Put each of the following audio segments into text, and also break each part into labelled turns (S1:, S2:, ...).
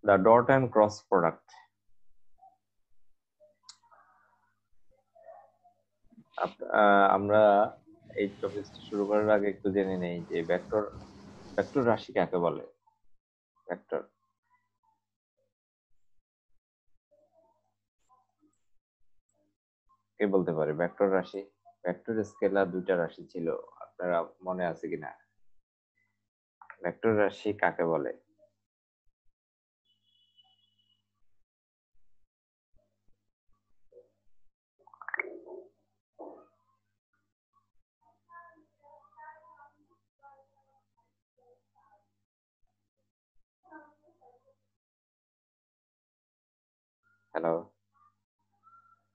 S1: the dot and cross product. আমরা এই টপিকটা শুরু করার আগে একটু জেনে নেই যে ভেক্টর রাশি কাকে বলে। ভেক্টর কে বলতে পারে ভেক্টর রাশি? ভেক্টর স্কেলার দুইটা রাশি ছিল, আপনারা মনে আছে কিনা? ভেক্টর রাশি কাকে বলে? হ্যালো,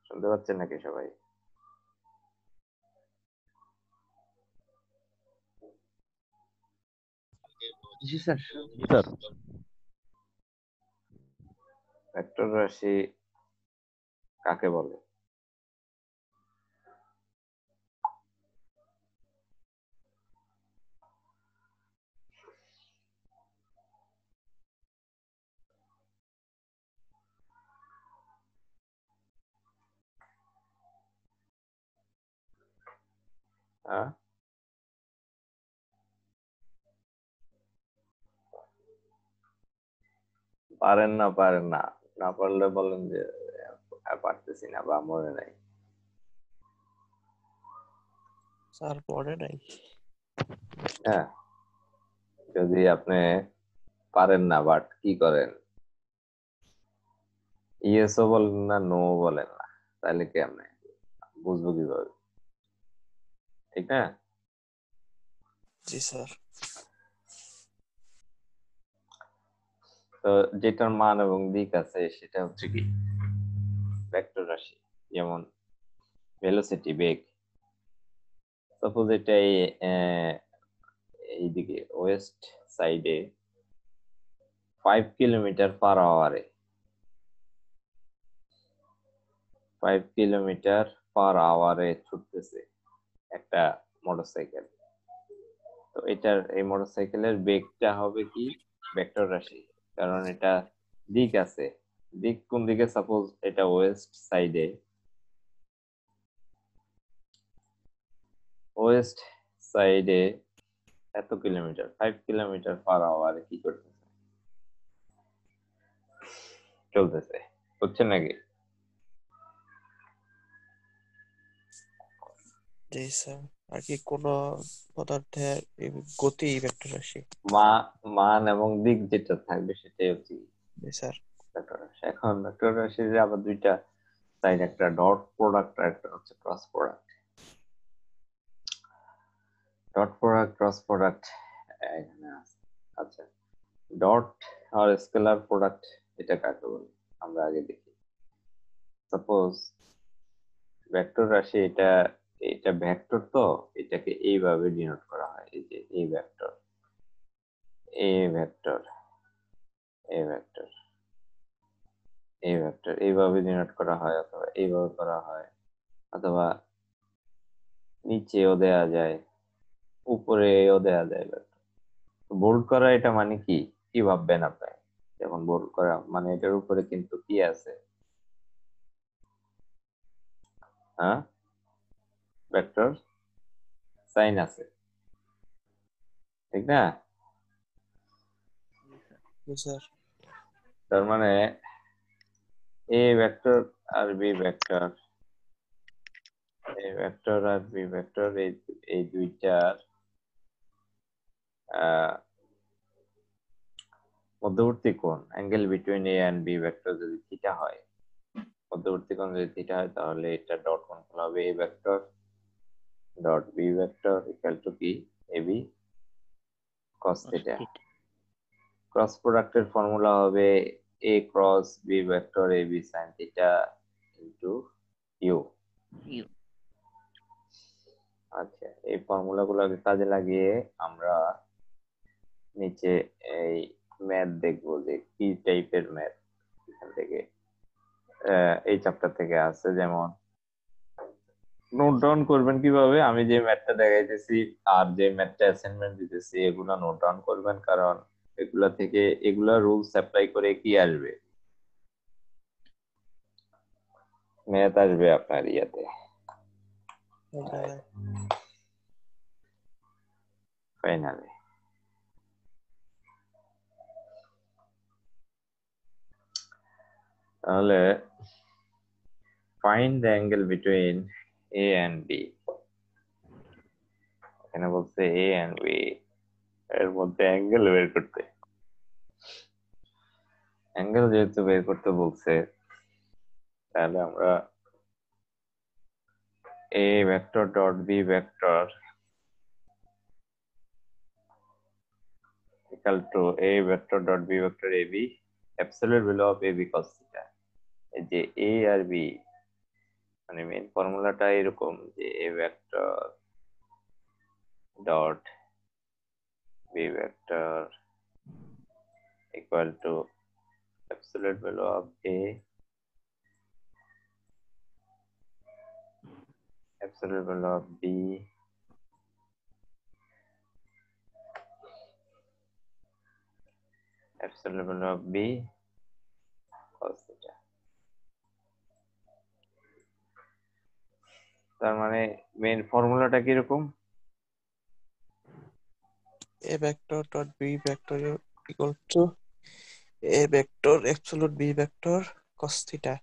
S1: শুনতে পাচ্ছেন নাকি সবাই?
S2: জি স্যার। স্যার
S1: ভেক্টর রাশি কাকে বলে? হ্যাঁ, পারেন না না পারলে বলেন যে পারতেছি না বা মনে নাই।
S2: স্যার পড়ে নাই।
S1: হ্যাঁ, যদি আপনি পারেন না বাট কি করেন, ইয়েসও বলেন না, নো বলেন না, তাহলে কি আপনি বুঝবো কিভাবে? ঠিক না?
S2: জি স্যার।
S1: তো যেটার মান এবং দিক আছে সেটা হচ্ছে কি ভেক্টর রাশি। যেমন ভেলোসিটি, বেগ। সাপোজ এটা এইদিকে ওয়েস্ট সাইডে 5 কিলোমিটার পার আওয়ারে 5 কিলোমিটার পার আওয়ারে ছুটতেছে একটা মোটরসাইকেল। তো এই মোটরসাইকেলের বেগটা হবে কি ভেক্টর রাশি, কারণ এটা দিক আছে। দিক কোন দিকে? সাপোজ এটা ওয়েস্ট সাইডে, ওয়েস্ট সাইডে এত কিলোমিটার, 5 কিলোমিটার পার আওয়ারে কি করতেছে? চলতেছে। বুঝছেন নাকি?
S2: জি স্যার। আর কি কোনো পদার্থের গতি ভেক্টর রাশি?
S1: মান এবং দিক যেটা থাকবে সেটাই হচ্ছে
S2: জি স্যার।
S1: ভেক্টর রাশি। এখন ভেক্টর রাশির আবার দুইটা সাইড, একটা ডট প্রোডাক্ট আর একটা হচ্ছে cross product. Dot product, cross product এখানে আছে। আচ্ছা, ডট আর স্কেলার প্রোডাক্ট এটা কাকে বলে আমরা আগে দেখি। সাপোজ ভেক্টর রাশি, এটা এটা ভেক্টর, তো এটাকে এইভাবে ডিনোট করা হয়, এই যে এই vector, A vector, A vector, এই ভেক্টর এইভাবে ডিনোট করা হয়, অথবা এইভাবে করা হয়, অথবা নিচেও দেয়া যায়, উপরেও দেয়া যায়। বোল্ড করা এটা মানে কি? কি ভাববেন আপনি যখন বোল্ড করা মানে এটার উপরে কিন্তু কি আছে? হ্যাঁ, ভেক্টর সাইন আছে, ঠিক না?
S2: জি স্যার।
S1: তার মানে এ ভেক্টর আর বি ভেক্টর, এ ভেক্টর আর বি ভেক্টর, এই দুইটার মধ্যবর্তী কোণ, angle between A and B vector যদি থিটা হয়, মধ্যবর্তী কোণ যদি থিটা হয়, তাহলে এটা ডট কোণ হবে A vector dot B vector equal to কি? A B cos theta. Cross প্রোডাক্টের ফর্মুলা হবে A cross B vector A B sine theta into u. আচ্ছা, এই ফর্মুলা গুলোকে কাজে লাগিয়ে আমরা নিচে এই ম্যাথ দেখবো যে কি টাইপের ম্যাথ এখান থেকে এই চ্যাপ্টার থেকে আছে। যেমন নোট ডাউন করবেন কিভাবে, আমি যে ম্যাথটা দেখাইতেছি আর যে ম্যাথটা অ্যাসাইনমেন্ট দিতেছি এগুলো নোট ডাউন করবেন, কারণ এগুলা থেকে এগুলা রুলস অ্যাপ্লাই করে কি আসবে? ম্যাথ আসবে আপনার ইয়াতে
S2: এই জায়গায়
S1: ফাইনালি। তাহলে find the angle between A and B, এখানে বলছে A and B এর মধ্যে অ্যাঙ্গেল বের করতে। অ্যাঙ্গেল যেহেতু বের করতে বলছে, তাহলে আমরা A vector dot B vector equal to A vector dot B vector AB absolute value of AB cos theta। এই যে A আর B মানে মেইন ফর্মুলাটা এরকম যে A vector dot B vector equal to absolute value of A absolute value of B absolute value of B cos theta। তার মানে main ফর্মুলাটা কিরকম?
S2: A vector dot B vector equal to A vector absolute B vector cos theta।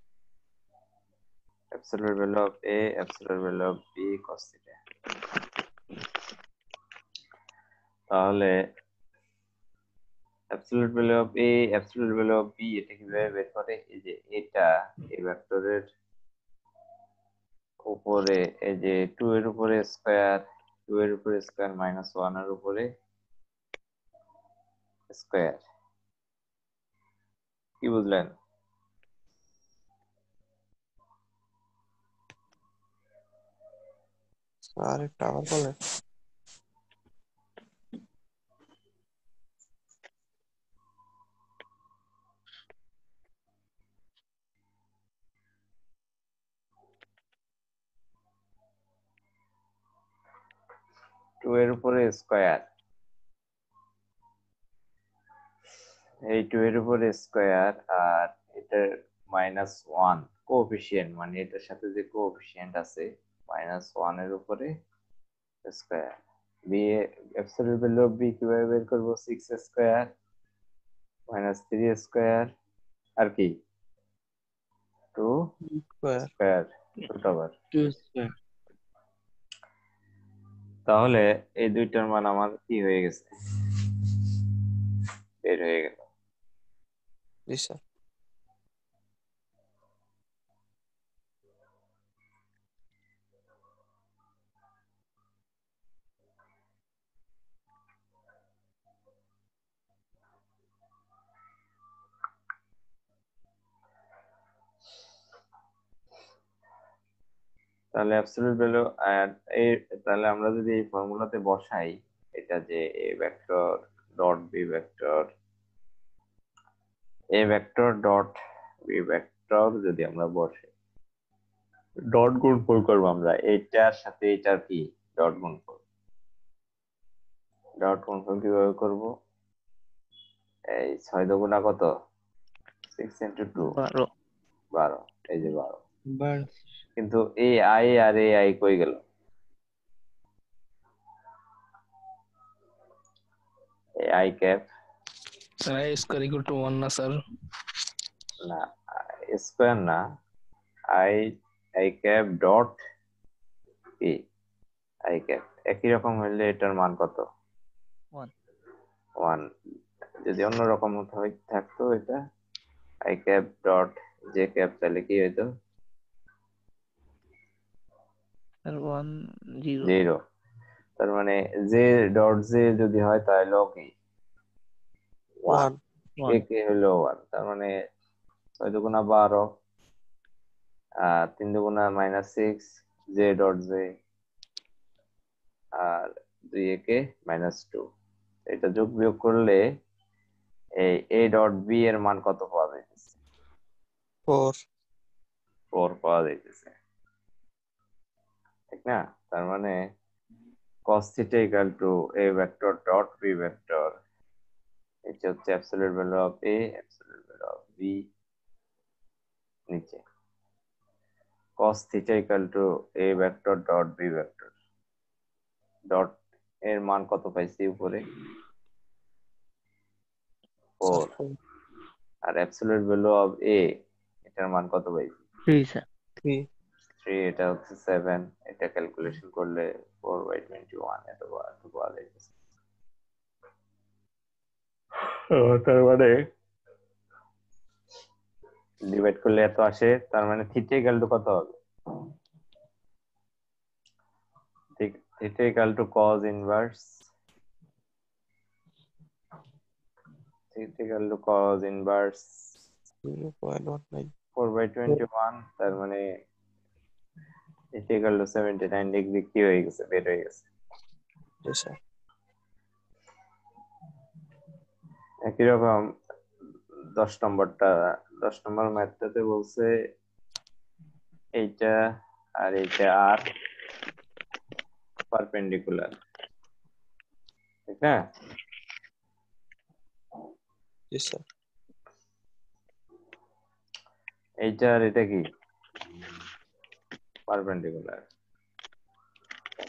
S1: absolute value of A absolute value of B cos theta। তাহলে absolute value of A absolute value of B এটা কিভাবে বের করে? এই যে এটা এই ভেক্টরের উপরে এই যে 2 এর উপরে স্কয়ার 2 এর উপরে স্কয়ার মাইনাস 1 এর উপরে স্কয়ার। কি বুঝলেন?
S2: আর একটা আবার বলে
S1: 2 এর উপরে স্কয়ার, এই 2 এর উপরে স্কয়ার আর এটার মাইনাস 1 কোএফিশিয়েন্ট মানে এটার সাথে যে কোএফিশিয়েন্ট আছে মাইনাস 1 এর উপরে square. B absolute value of B কিভাবে বের করব? 6 স্কয়ার মাইনাস 3 স্কয়ার আর কি 2
S2: square
S1: square root over.
S2: 2 square.
S1: তাহলে এই দুইটার মান আমার কি হয়ে গেছে? বের হয়ে গেল।
S2: জি স্যার।
S1: তাহলে অ্যাবসলিউট ভ্যালু আর এই তাহলে আমরা যদি এই ফর্মুলাতে বসাই এটা যে A vector dot B vector A vector dot B vector যদি আমরা বসাই ডট গুণফল করবো আমরা এইটার সাথে এইটার কি ডট গুণফল। ডট গুণফল কিভাবে করব? এই 6 দুগুণা কত? 6 ইন্টু 2
S2: 12
S1: 12। এই যে 12।
S2: 12
S1: কিন্তু এই আই আর এই আই কই গেল? এই I cap
S3: sir I square equal to 1 না স্যার?
S1: না স্কয়ার না আই আই ক্যাপ ডট কি আই ক্যাপ একই রকম হইলে এটার মান কত?
S3: 1।
S1: 1। যদি অন্যরকম থাকতো এটা I cap dot J cap তাহলে কি হইতো?
S3: স্যার 1 0।
S1: 0। তার মানে জে ডট জে যদি হয় তাহলে কি 1
S2: 1
S1: এ
S3: 1
S1: কে হলো 1। তার মানে 6 দুগুণা 12 আর 3 দুগুণা minus 6 J dot J R 2 একে মাইনাস 2। এটা যোগ বিয়োগ করলে এই এ ডট বি এর মান কত পাওয়া যাইতেছে?
S2: 4
S1: 4 পাওয়া যাইতেছে, ঠিক না? তার মানে cos theta equal to a vector dot b vector এটা হচ্ছে absolute value of A, absolute value of B নিচে। cos theta equal to A vector dot B vector. Dot এর মান কত পাইছি উপরে? 4। আর অ্যাবসলিউট ভ্যালু অফ এ, এটার মান কত পাইছি?
S3: 3 স্যার
S2: 3
S1: 3। এটা হচ্ছে 7। এটা ক্যালকুলেশন করলে 4/21 এত পাওয়া যাইতেছে। তার মানে ডিভাইড করলে এত আসে, তার মানে থিটা ইকুয়াল টু কত হবে? Theta equal two cos inverse, theta equal two cos inverse
S2: 0.19
S1: 4/21, তার মানে থিটা ইকুয়াল টু 79 ডিগ্রি কি হয়ে গেছে? বের হয়ে গেছে।
S2: yes sir
S1: একই রকম 10 নম্বরটা, 10 নম্বর ম্যাথটাতে বলছে এইটা আর এইটা আর পারপেন্ডিকুলার, ঠিক না?
S2: yes sir
S1: এইটা আর এটা কি পারপেন্ডিকুলার?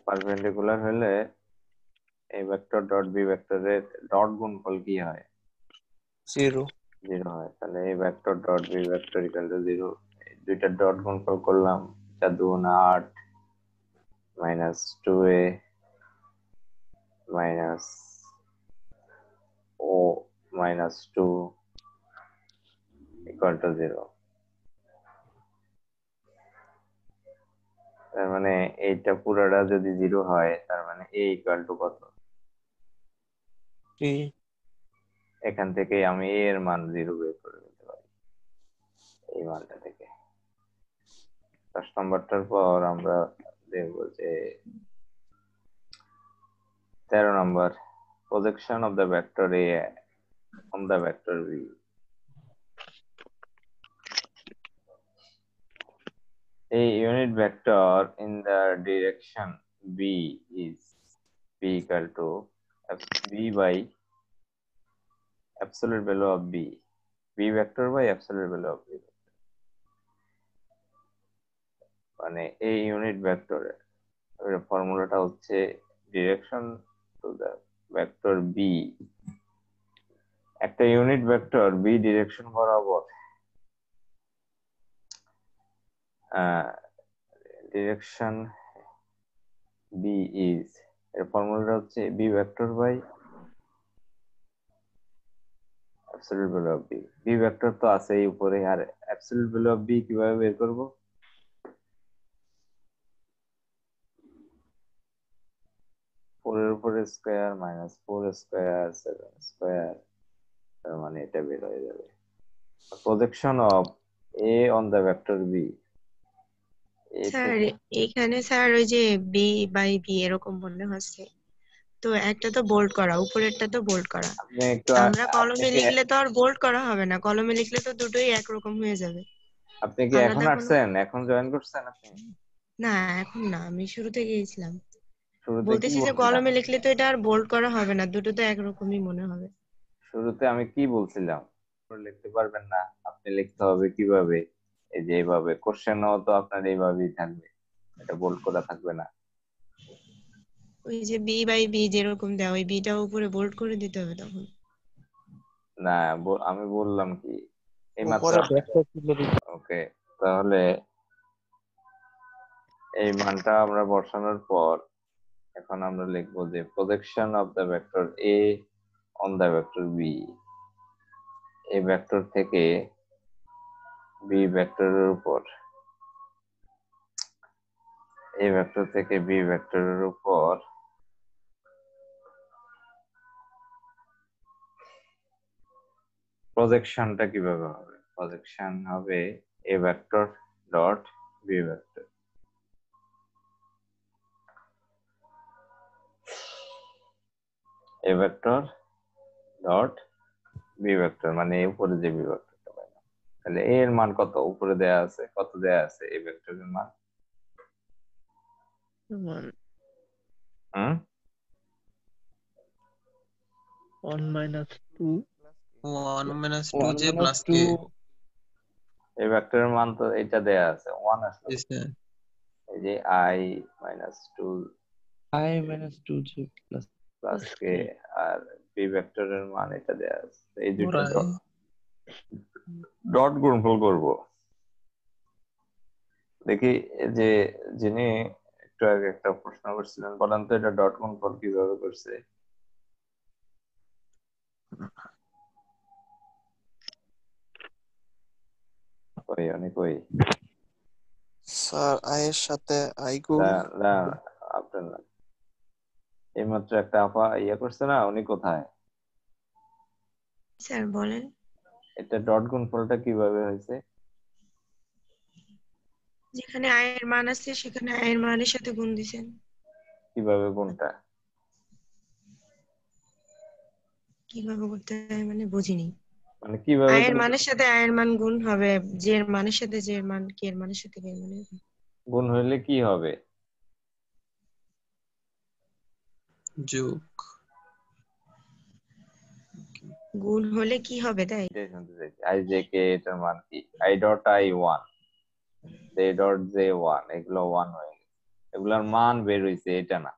S1: পারপেন্ডিকুলার হলে এই ভেক্টর ডট বি ভেক্টরের ডট গুণফল কি হয়?
S2: 0
S1: 0 হয়। তাহলে এই vector dot B vector equal to 0। দুইটা ডট গুণফল করলাম, 4 2 8 মাইনাস 2a মাইনাস ও মাইনাস 2 ইকুয়াল টু 0। তার মানে এইটা পুরোটা যদি 0 হয়, তার মানে a ইকুয়াল টু কত?
S2: 3
S1: এখান থেকে আমি a এর মান 0 বের করে নিতে পারি এই মানটা থেকে। 10 নম্বরটার পর আমরা দেখব যে 13 নম্বর, projection of the vector a on the vector b. A unit vector in the direction b is b equal to b by absolute value of b, b vector by absolute value of b vector। মানে এই unit ভেক্টরের ফর্মুলাটা হচ্ছে direction to the vector B. একটা unit vector B direction বরাবর direction B is, এর ফর্মুলাটা হচ্ছে B vector by absolute value of B. B vector তো আছেই উপরে, আর অ্যাবসলিউট ভ্যালু অফ বি কিভাবে বের করব? 4 এর উপরে স্কয়ার মাইনাস 4 স্কয়ার 7 স্কয়ার, তার মানে এটা বের হয়ে যাবে। Projection of A on the vector B, এ
S4: স্যার
S1: থেকে
S4: এখানে স্যার ওই যে বি বাই বি এরকম মনে হচ্ছে, তো একটা তো বোল্ড করা, উপরেরটা তো বোল্ড করা।
S1: আপনি একটু
S4: আমরা
S1: আপনি
S4: কলমে
S1: কি
S4: লিখলে তো আর বোল্ড করা হবে না, কলমে লিখলে তো দুটোই একরকম হয়ে যাবে।
S1: আপনি কি এখন
S4: আলাদা কোনো,
S1: আসছেন? এখন জয়েন করছেন আপনি?
S4: না এখন না, আমি শুরুতে গিয়েছিলাম।
S1: শুরুতে কি
S4: বলতেছি যে
S1: বলছিলাম?
S4: কলমে লিখলে তো এটা আর বোল্ড করা হবে না, দুটো তো একরকমই মনে হবে।
S1: শুরুতে আমি কি বলছিলাম? লিখতে পারবেন না, আপনি লিখতে হবে কিভাবে? এই যে এইভাবে, কোশ্চেনও তো আপনার এইভাবেই থাকবে, এটা বোল্ড করা থাকবে না।
S4: ওই যে বি বাই বি যেরকম দেওয়া, ওই বিটা উপরে বোল্ড করে দিতে হবে তখন।
S1: না, আমি বললাম কি এই মাত্র
S2: উপরে ভেক্টর তুলে দিতে
S1: ওকে, তাহলে এই মানটা আমরা বসানোর পর এখন আমরা লিখবো যে projection of the vector A on the vector B. এই ভেক্টর থেকে বি ভেক্টরের উপর, এই ভেক্টর থেকে বি ভেক্টরের উপর প্রজেকশনটা কিভাবে হবে? প্রজেকশন হবে A vector dot B vector. A vector dot B vector মানে উপরে যে বি ভেক্টরটা পাইলাম, তাহলে এ এর মান কত উপরে দেয়া আছে? কত দেয়া আছে এই ভেক্টরের মান? হুম
S3: 1 minus 2
S2: 1 minus 2
S3: 1
S2: j
S3: minus
S2: plus k
S3: 2
S1: এই ভেক্টরের মান তো এটা দেয়া আছে 1 আসলে
S2: is
S1: এই যে I minus 2
S3: I minus 2j plus
S1: plus k
S3: k
S1: R b ভেক্টরের মান এটা দেয়া আছে এই দুটো
S2: right.
S1: ডট গুণফল করব দেখি এই যে যিনি একটু আগে একটা প্রশ্ন করছিলেন বলেন তো এটা ডট গুণফল কিভাবে করছে কই অনেক কই
S2: স্যার i এর সাথে i গুণ
S1: না আপনার না এইমাত্র একটা আপা ইয়ে করছে না উনি কোথায়
S4: স্যার বলেন।
S1: এটা ডট গুণফলটা কিভাবে হয়েছে
S4: যেখানে আয়ের মান আছে সেখানে আয়ের মানের সাথে গুণ দিছেন।
S1: কিভাবে গুণটা
S4: কিভাবে করতে হয় মানে বুঝিনি।
S1: মানে কিভাবে
S4: আয়ের
S1: তুমি
S4: মানের সাথে আয়ের মান গুণ হবে, জের মানের সাথে জের মান, কে এর মানের সাথে কে এর মান, এরকম।
S1: গুণ হইলে কি হবে
S2: যোগ
S4: গুণ হলে কি হবে তাই?
S1: এটাই শুনতে চাইছি আই জে কে এটার মান কি I dot I 1 J dot J 1 এগুলো 1 হয়ে গেছে এগুলোর মান বের হইছে এটা না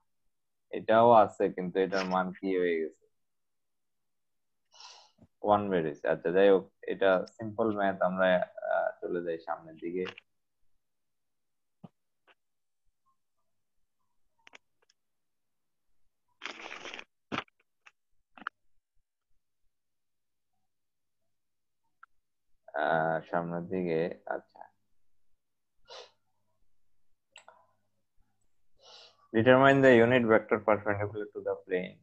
S1: এটাও আছে কিন্তু এটার মান কি হয়ে গেছে 1 বের হইছে আচ্ছা যাই হোক এটা সিম্পল ম্যাথ আমরা চলে যাই সামনের দিকে সামনের দিকে আচ্ছা determine the unit vector perpendicular to the plane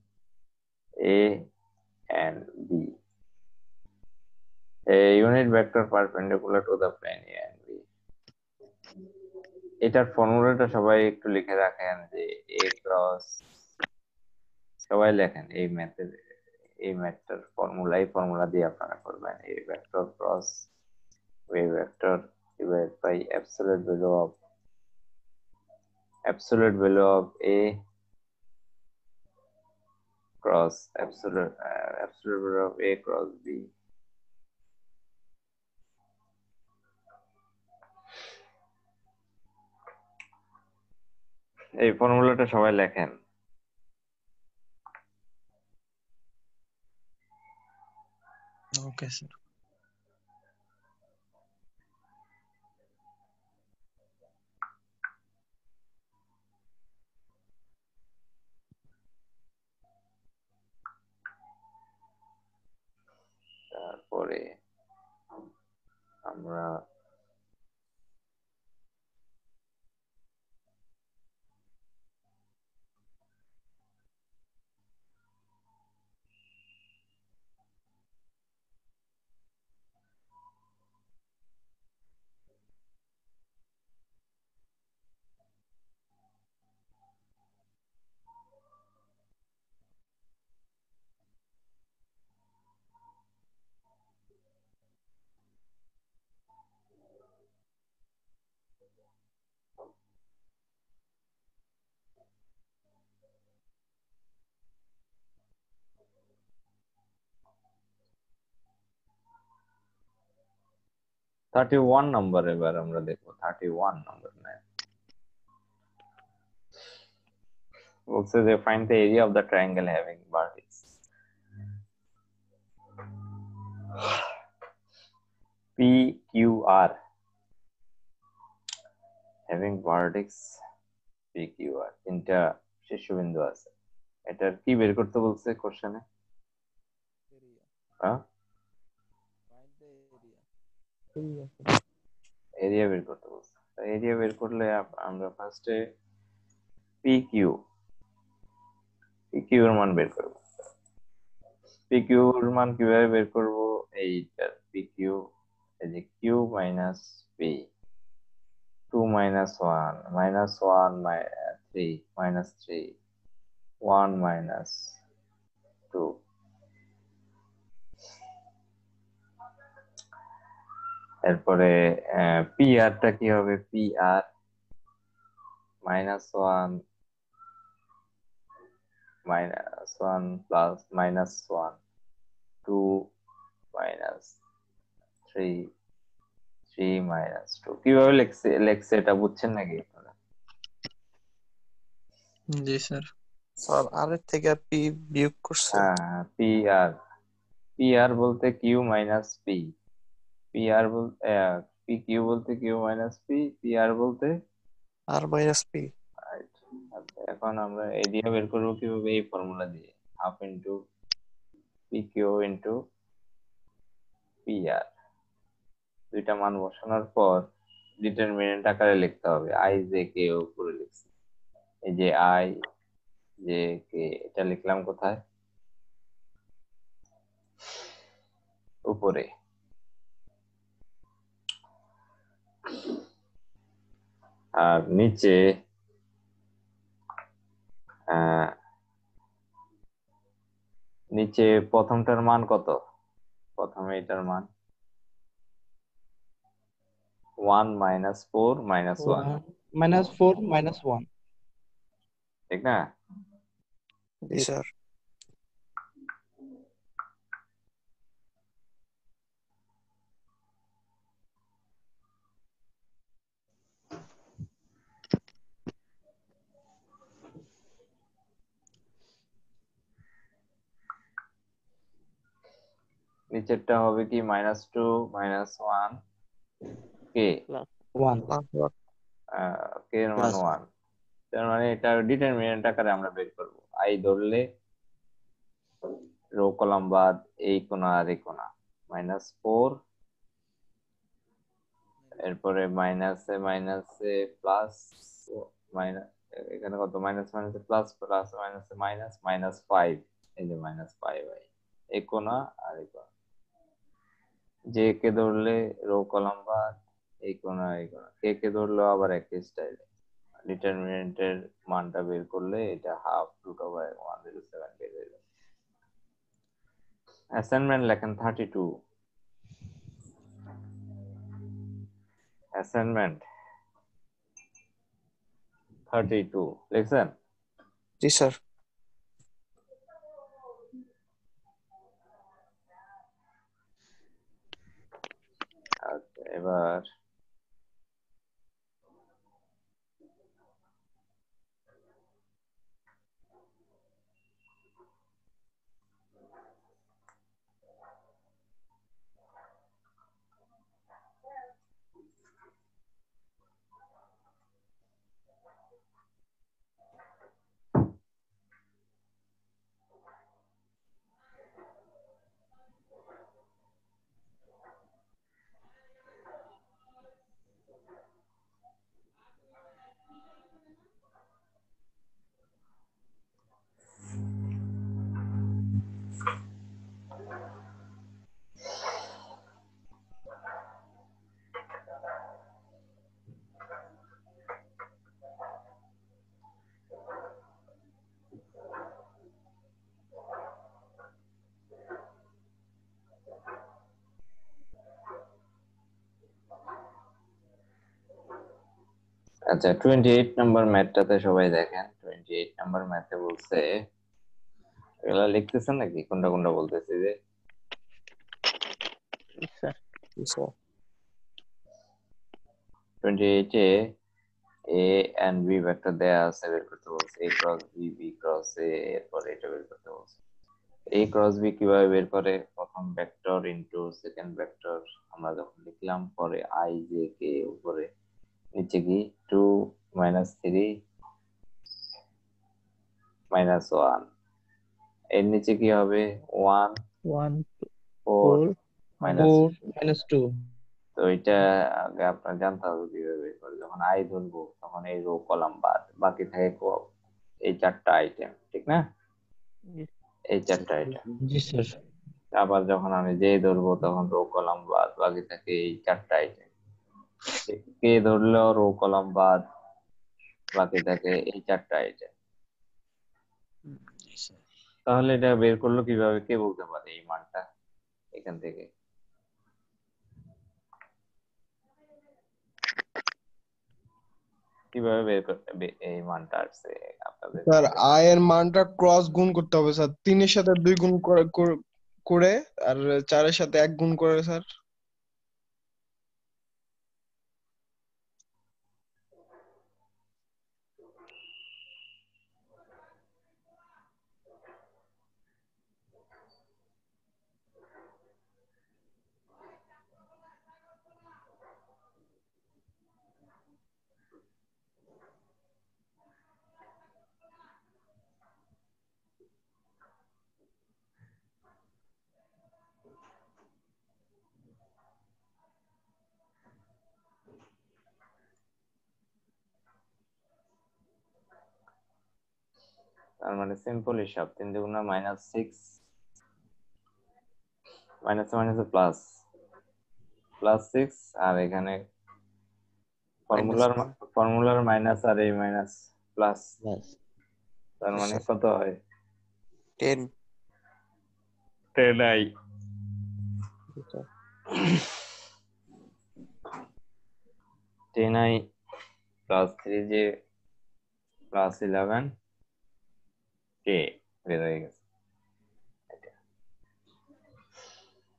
S1: A and B a unit vector perpendicular to the plane A and B এটার ফর্মুলাটা সবাই একটু লিখে রাখেন যে A ক্রস সবাই লেখেন এই ম্যাথটার ফর্মুলা দিয়ে আপনারা করবেন A vector cross B vector divided by absolute value of A cross absolute value of A cross B এই ফর্মুলাটা সবাই লেখেন
S2: okay sir
S1: তারপরে আমরা (31) নম্বর এবার আমরা দেখবো 31 নম্বর ম্যাথ বলছে যে find the area of the triangle having vertex PQR having vertex PQR তিনটা শীর্ষবিন্দু আছে এটার কি বের করতে বলছে কোশ্চেনে হ্যাঁ এরিয়া বের করতে বলছে এরিয়া বের করলে আমরা ফার্স্টে PQ এর মান বের করব PQ এর মান কিভাবে বের করব এইটা PQ এই যে Q minus P 2 minus 1 minus 1 3 minus 3 1 minus 2 এরপরে PR টা কি হবে PR minus 1 -1 প্লাস -1 2 -3 3 -2 কিভাবে লেখছে এটা বুঝছেন নাকি আপনারা?
S3: জি স্যার।
S2: স্যার আর এর থেকে পি বিয়োগ করছে।
S1: হ্যাঁ, পি আর বলতে Q minus P, P R বলতে পি কিউ বলতে Q minus P, P R বলতে
S2: আর মাইনাস পি।
S1: right. আচ্ছা, এখন আমরা এরিয়া বের করবো কিভাবে? এই ফর্মুলা দিয়ে, half into P Q into P R, দুইটা মান বসানোর পর ডিটারমিনেন্ট আকারে লিখতে হবে। আই জে কে উপরে লিখছি, এই যে আই জে কে, এটা লিখলাম কোথায়? উপরে। আর নিচে নিচে প্রথমটার মান কত? প্রথমে এটার মান 1 -4 -1,
S3: -4 -1
S1: ঠিক না?
S2: জি স্যার।
S1: নিচেরটা হবে কি -2 -1 কে,
S3: 1
S1: কে এর মান 1, তার মানে এটা ডিটারমিনেন্ট আকারে আমরা বের করব। আই ধরলে রো কলাম বাদ এই কোণা আর এই কোণা, -4, এরপরে মাইনাসে প্লাস, মাইনাস, এখানে কত, মাইনাস মাইনাসে প্লাস, প্লাস মাইনাসে মাইনাস, -5, এই যে -5 এই কোণা আর এই কোণা, জে কে ধরলে রো কলাম বাদ এই কোণা এই কোণা, কে কে ধরলো আবার একই স্টাইলে। ডিটারমিনেন্টের মানটা বের করলে এটা ½ √107 বের হয়ে যাবে। অ্যাসাইনমেন্ট লেখেন 32, অ্যাসাইনমেন্ট 32 লিখছেন?
S2: জি স্যার।
S1: আচ্ছা, এবার আচ্ছা 28 নাম্বার ম্যাথটাতে সবাই দেখেন। 28 নাম্বার ম্যাথে বলছে, এগুলা লিখতেছেন নাকি? কোনটা কোনটা বলতেছে যে
S3: স্যার।
S2: জি sir.
S1: 28 A A and B vector দেয়া আছে, বের করতে বলছে। A cross B, B cross A, এরপর এটা বের করতে বলছে। এ ক্রস বি কিভাবে বের করে? প্রথম ভেক্টর ইনটু সেকেন্ড ভেক্টর আমরা যখন লিখলাম, পরে আই জে কে উপরে, নিচে কি 2 -3 -1, এর নিচে কি হবে 1
S3: 1
S1: 4
S3: 4 -2
S1: তো এটা আগে আপনার জানতে হবে কিভাবে বের করে। যখন আই ধরবো তখন এই রো কলাম বাদ, বাকি থাকে এই চারটা আইটেম, ঠিক না? এই চারটা আইটেম।
S3: জি স্যার।
S1: আবার যখন আমি জে ধরবো তখন রো কলাম বাদ, বাকি থাকে এই চারটা আইটেম। কে ধরলেও রো কলাম বাদ, বাকি থাকে এই চারটা আইটেম। তাহলে এটা বের করলো কিভাবে, কে বলতে পারে এই মানটা এখান থেকে? কিভাবে বের করতে এই মানটা আসছে আপনাদের
S5: স্যার
S1: কাছে?
S5: আই এর মানটা ক্রস গুণ করতে হবে স্যার, 3 এর সাথে 2 গুণ করে আর 4 এর সাথে 1 গুণ করে স্যার।
S1: তার মানে সিম্পল হিসাব, 3 দুগুণা -6, মাইনাস মাইনাসে প্লাস, +6, আর এখানে ফর্মুলার মাইনাস আর এই মাইনাস প্লাস, তার মানে কত হয়?
S2: 10
S1: 10i 10i প্লাস 3 যে প্লাস 11 কে বের হয়ে গেছে।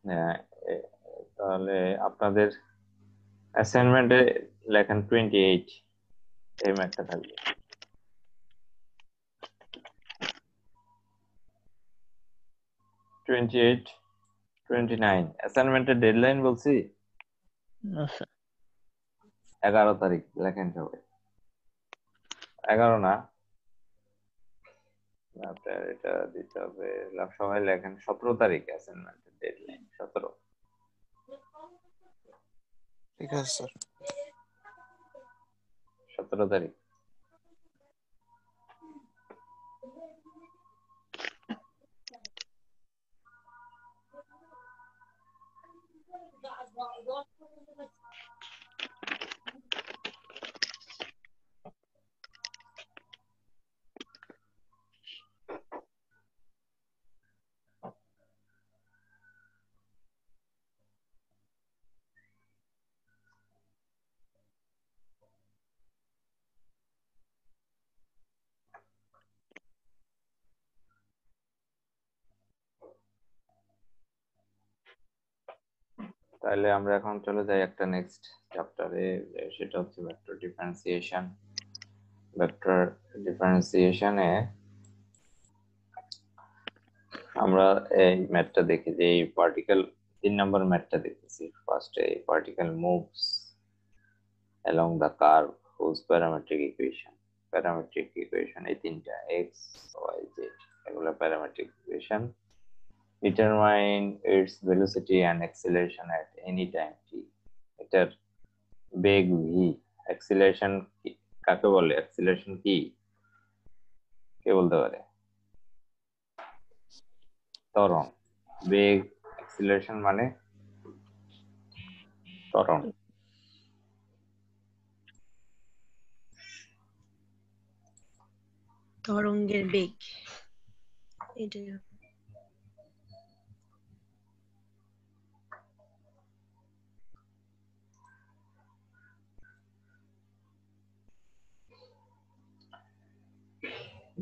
S1: হ্যাঁ, তাহলে আপনাদের অ্যাসাইনমেন্টে লেখেন 28, এই ম্যাথটা থাকবে। 28, 29 অ্যাসাইনমেন্টের ডেডলাইন বলছি 11 তারিখ, লেখেন সবাই। 11 না, আপনার এটা দিতে হবে, সবাই লেখেন 17 তারিখ অ্যাসাইনমেন্টের ডেডলাইন, 17।
S2: ঠিক আছে স্যার।
S1: 17 তারিখ। তাহলে আমরা এখন চলে যাই একটা নেক্সট চ্যাপ্টারে, সেটা হচ্ছে ভেক্টর ডিফারেন্সিয়েশন। ভেক্টর ডিফারেন্সিয়েশনে আমরা এই ম্যাথটা দেখি, যে এই পার্টিকেল 3 নম্বর ম্যাথটা দেখতেছি। ফার্স্টে এই particle moves along the curve whose parametric equation এই তিনটা x y z, এগুলো parametric equation determine its velocity and acceleration at any time t। এটার বেগ v, acceleration কাকে বলে, acceleration কি কে বলতে পারে? ত্বরণ। বেগ, acceleration মানে ত্বরণ।
S4: তরঙ্গের বেগ, এটাই হবে।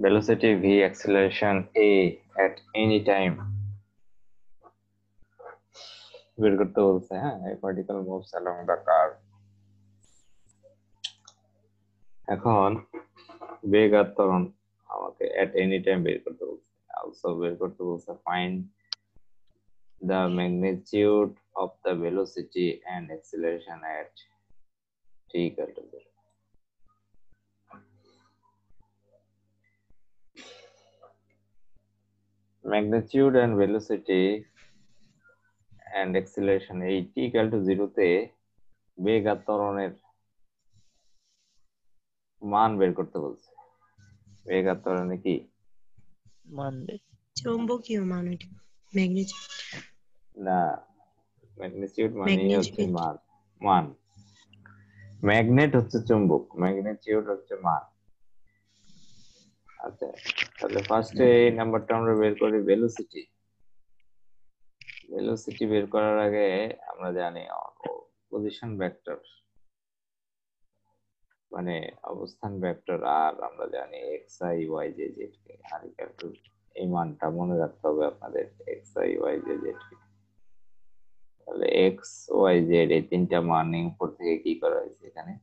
S1: velocity v, acceleration a at any time বের করতে বলছে। হ্যাঁ, এই particle moves along the curve। এখন বেগ আর ত্বরণ আমাকে at any time বের করতে বলছে। also বের করতে বলছে find the magnitude of the velocity and acceleration at t equal to 0। magnitude and velocity and acceleration এই t equal to 0 তে বেগ আর ত্বরণের মান বের করতে বলছে। বেগ আর ত্বরণে কি
S3: মান?
S4: চৌম্বকীয় মান, এটা ম্যাগনিটিউড।
S1: না, ম্যাগনিটিউড মানে হচ্ছে
S4: ম্যাগনিটিউড
S1: মান। মান, ম্যাগনেট হচ্ছে চুম্বক, ম্যাগনিটিউড হচ্ছে মান। আচ্ছা, তাহলে ফার্স্টে এই নাম্বারটা আমরা বের করি ভেলোসিটি। ভেলোসিটি বের করার আগে আমরা জানি পজিশন ভেক্টর। মানে অবস্থান ভেক্টর আর আমরা জানি x i y j z কে, আর এই মানটা মনে রাখতে হবে আপনাদের, x i y j z k. তাহলে এক্স ওয়াই জেড এই তিনটা মান উপর থেকে কি করা হয়েছে এখানে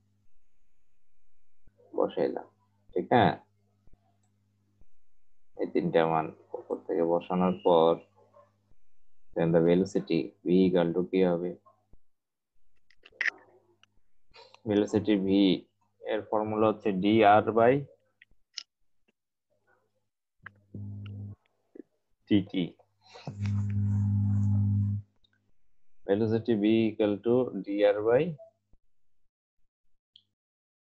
S1: বসাইলাম, ঠিক না? এই তিনটা মান উপর থেকে বসানোর পর then the velocity v equal to কি হবে? velocity v এর ফর্মুলা হচ্ছে dr by dt। velocity v equal to dr by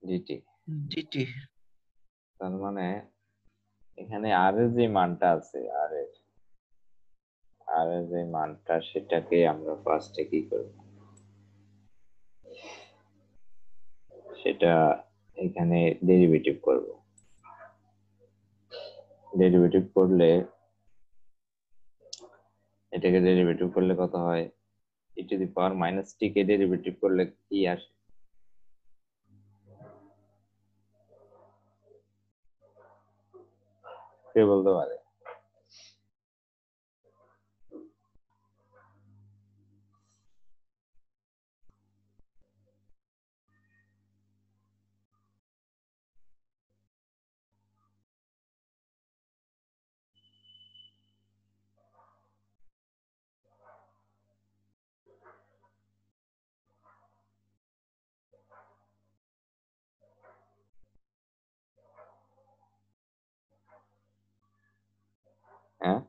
S1: dt।
S3: DT
S1: তার মানে এখানে r এর যে মানটা আছে, r এর যে মানটা, সেটাকে আমরা ফার্স্টে কি করব, সেটা এখানে ডেরিভেটিভ করব। ডেরিভেটিভ করলে এটাকে ডেরিভেটিভ করলে কত হয়? e to the power minus t K derivative করলে কি আসে? কে বলতে পারে? হ্যাঁ,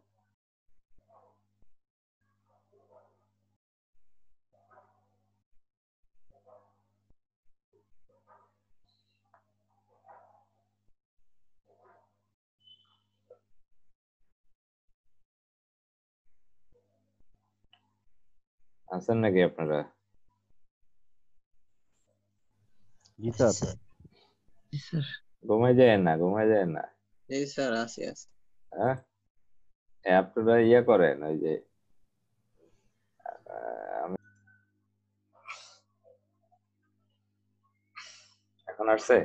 S1: আছেন নাকি আপনারা?
S6: জি স্যার।
S3: জি স্যার
S1: ঘুমাই যায় না, ঘুমাই যায় না।
S3: এই স্যার আছি
S1: হ্যাঁ, আপনারা ইয়ে করেন ওই যে আমি এখন আসছে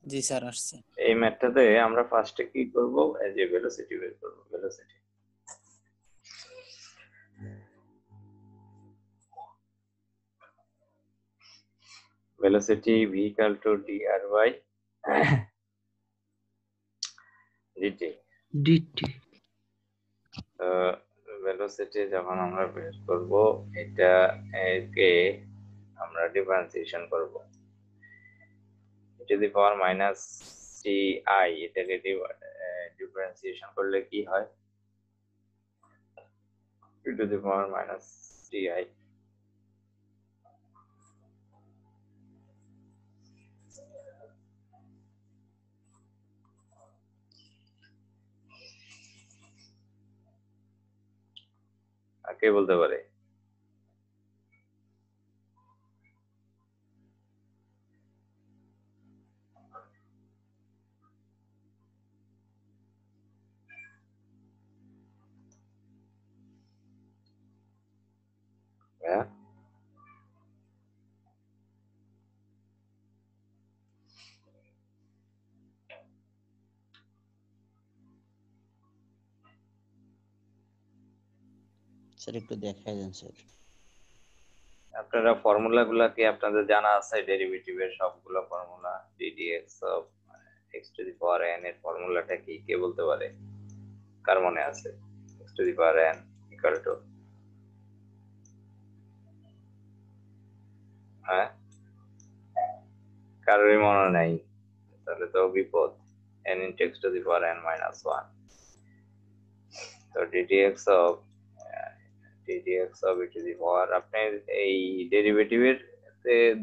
S3: জি স্যার আসছে
S1: এই ম্যাথটাতে আমরা ফার্স্টে কি করব, এই যে ভেলোসিটি বের করব। ভেলোসিটি v equal to dr by dt।
S3: DT
S1: তো ভেলোসিটি যখন আমরা বের করব, এটা একে আমরা ডিফারেন্সিয়েশন করব। e to the power minus t i, এটাকে ডিফারেন্সিয়েশন করলে কি হয়? e to the power minus t i. কে বলতে পারে? হ্যাঁ,
S6: স্যার একটু দেখাই দেন স্যার।
S1: আপনারা ফর্মুলা গুলা কি আপনাদের জানা আছে? ডেরিভেটিভের সবগুলো formula, ddx of x two the power n এর ফর্মুলাটা কি কে বলতে পারে? কার মনে আছে? x two the power n equal to, হ্যাঁ, কারোরই মনে নাই? তাহলে তো বিপদ। n into x to the power n minus 1। তো ddx of e to the power, আপনার এই ডেরিভেটিভের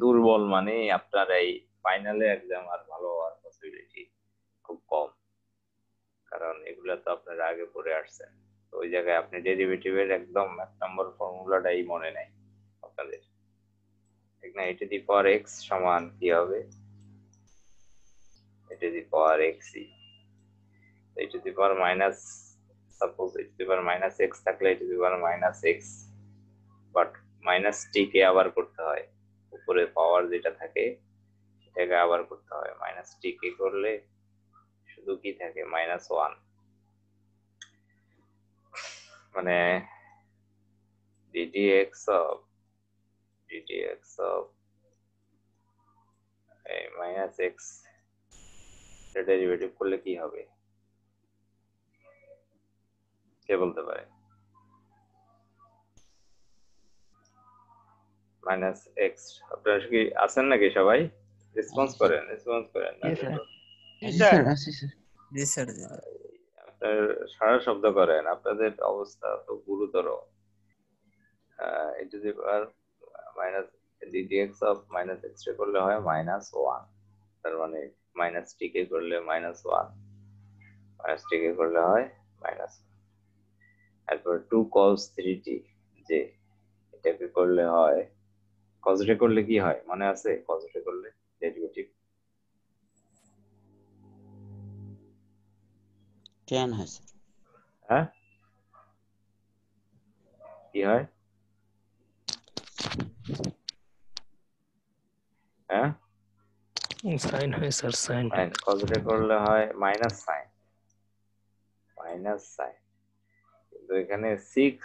S1: দুর্বল মানে আপনার এই ফাইনালে এক্সাম আর ভালো হওয়ার পসিবিলিটি খুব কম, কারণ এগুলা তো আপনারা আগে পড়ে আসছেন। তো ওই জায়গায় আপনি ডেরিভেটিভের একদম 1 নম্বর ফর্মুলাটাই মনে নাই আপনাদের, ঠিক না? e to the power x সমান কি হবে? e to the power x, e to the power minus, suppose e to the power minus x থাকলে e to the power minus x, but minus t কে আবার করতে হয়, উপরে পাওয়ার যেটা থাকে এটাকে আবার করতে হয় মাইনাস টি কে করলে শুধু কি থাকে -1 মানে ddx of minus x derivative করলে কি হবে কে বলতে পারে মাইনাস এক্স আপনারা কি আছেন নাকি সবাই রেসপন্স করেন
S3: Yes, sir.
S2: জি
S3: জি
S2: স্যার
S3: স্যার আছে স্যার।
S2: জি স্যার
S1: আপনার সারা শব্দ করেন আপনাদের অবস্থা তো গুরুতর into the power minus ddx of minus x করলে হয় -1 তার মানে মাইনাস টি কে করলে -1 মাইনাস টি কে করলে হয় মাইনাস তারপর 2 cos 3t যে এটাকে করলে হয় cos রে করলে কি হয় মনে আছে cos রে করলে ডেরিভেটিভ
S6: tan হয় স্যার।
S1: হ্যাঁ কি হয় হ্যাঁ
S7: সাইন হয় স্যার, সাইন।
S1: সাইন cos রে করলে হয় মাইনাস সাইন কিন্তু এখানে 6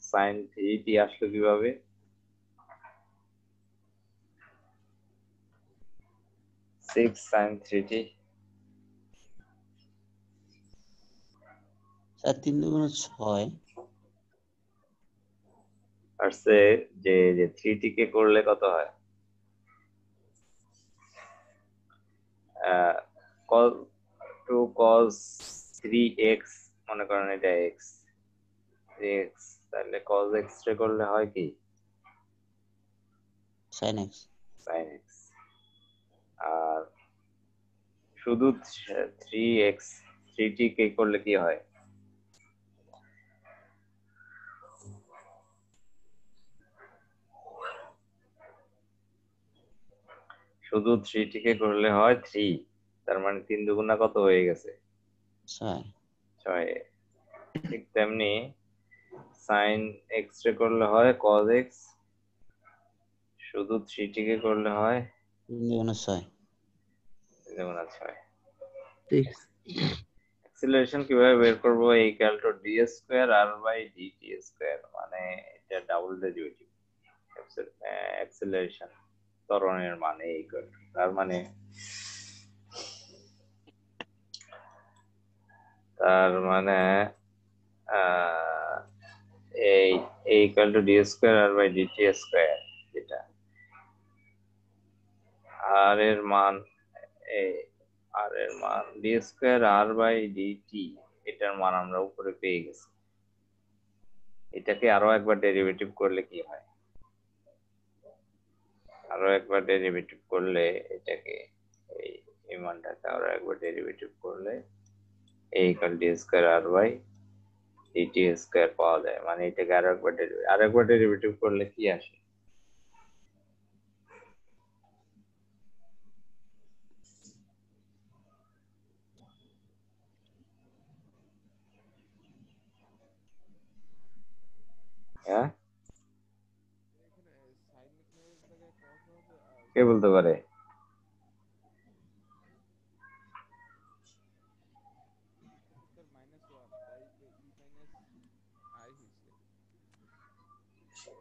S1: sin 3t আসলো কিভাবে 6 sin 3t
S6: স্যার 3 দুগুণ 6
S1: আসছে যে 3t কে করলে কত হয় cos 2 cos 3x মনে করেন এটা x 3x তাহলে cos x রে করলে হয় কি
S6: sin x
S1: sin x আর শুধু 3x 3t কে করলে কি হয় শুধু 3t কে করলে হয় 3 তার মানে 3 দুগুণা কত হয়ে গেছে 6 ঠিক তেমনি sin x রে করলে হয় cos x শুধু 3t কে করলে হয়
S6: 3 দুগুণ 6
S1: 3 দুগুণা 6
S3: 6
S1: অ্যাক্সিলারেশন কিভাবে বের করব equal to d square r by dt square মানে এটা ডাবল ডেরিভেটিভ অ্যাক্সিলারেশন ত্বরণের মানে ইকুয়াল টু তার মানে এই equal to d square r by dt square যেটা r এর মান d square r by dt এটার মান আমরা উপরে পেয়ে গেছি এটাকে আরো একবার ডেরিভেটিভ করলে কি হয় আরো একবার ডেরিভেটিভ করলে এটাকে এই মানটাকে আরো একবার ডেরিভেটিভ করলে a equal d square r by dt square পাওয়া যায় মানে এটাকে আরো একবার ডেরিভেটিভ করলে কি আসে হ্যাঁ কে বলতে পারে
S4: স্যার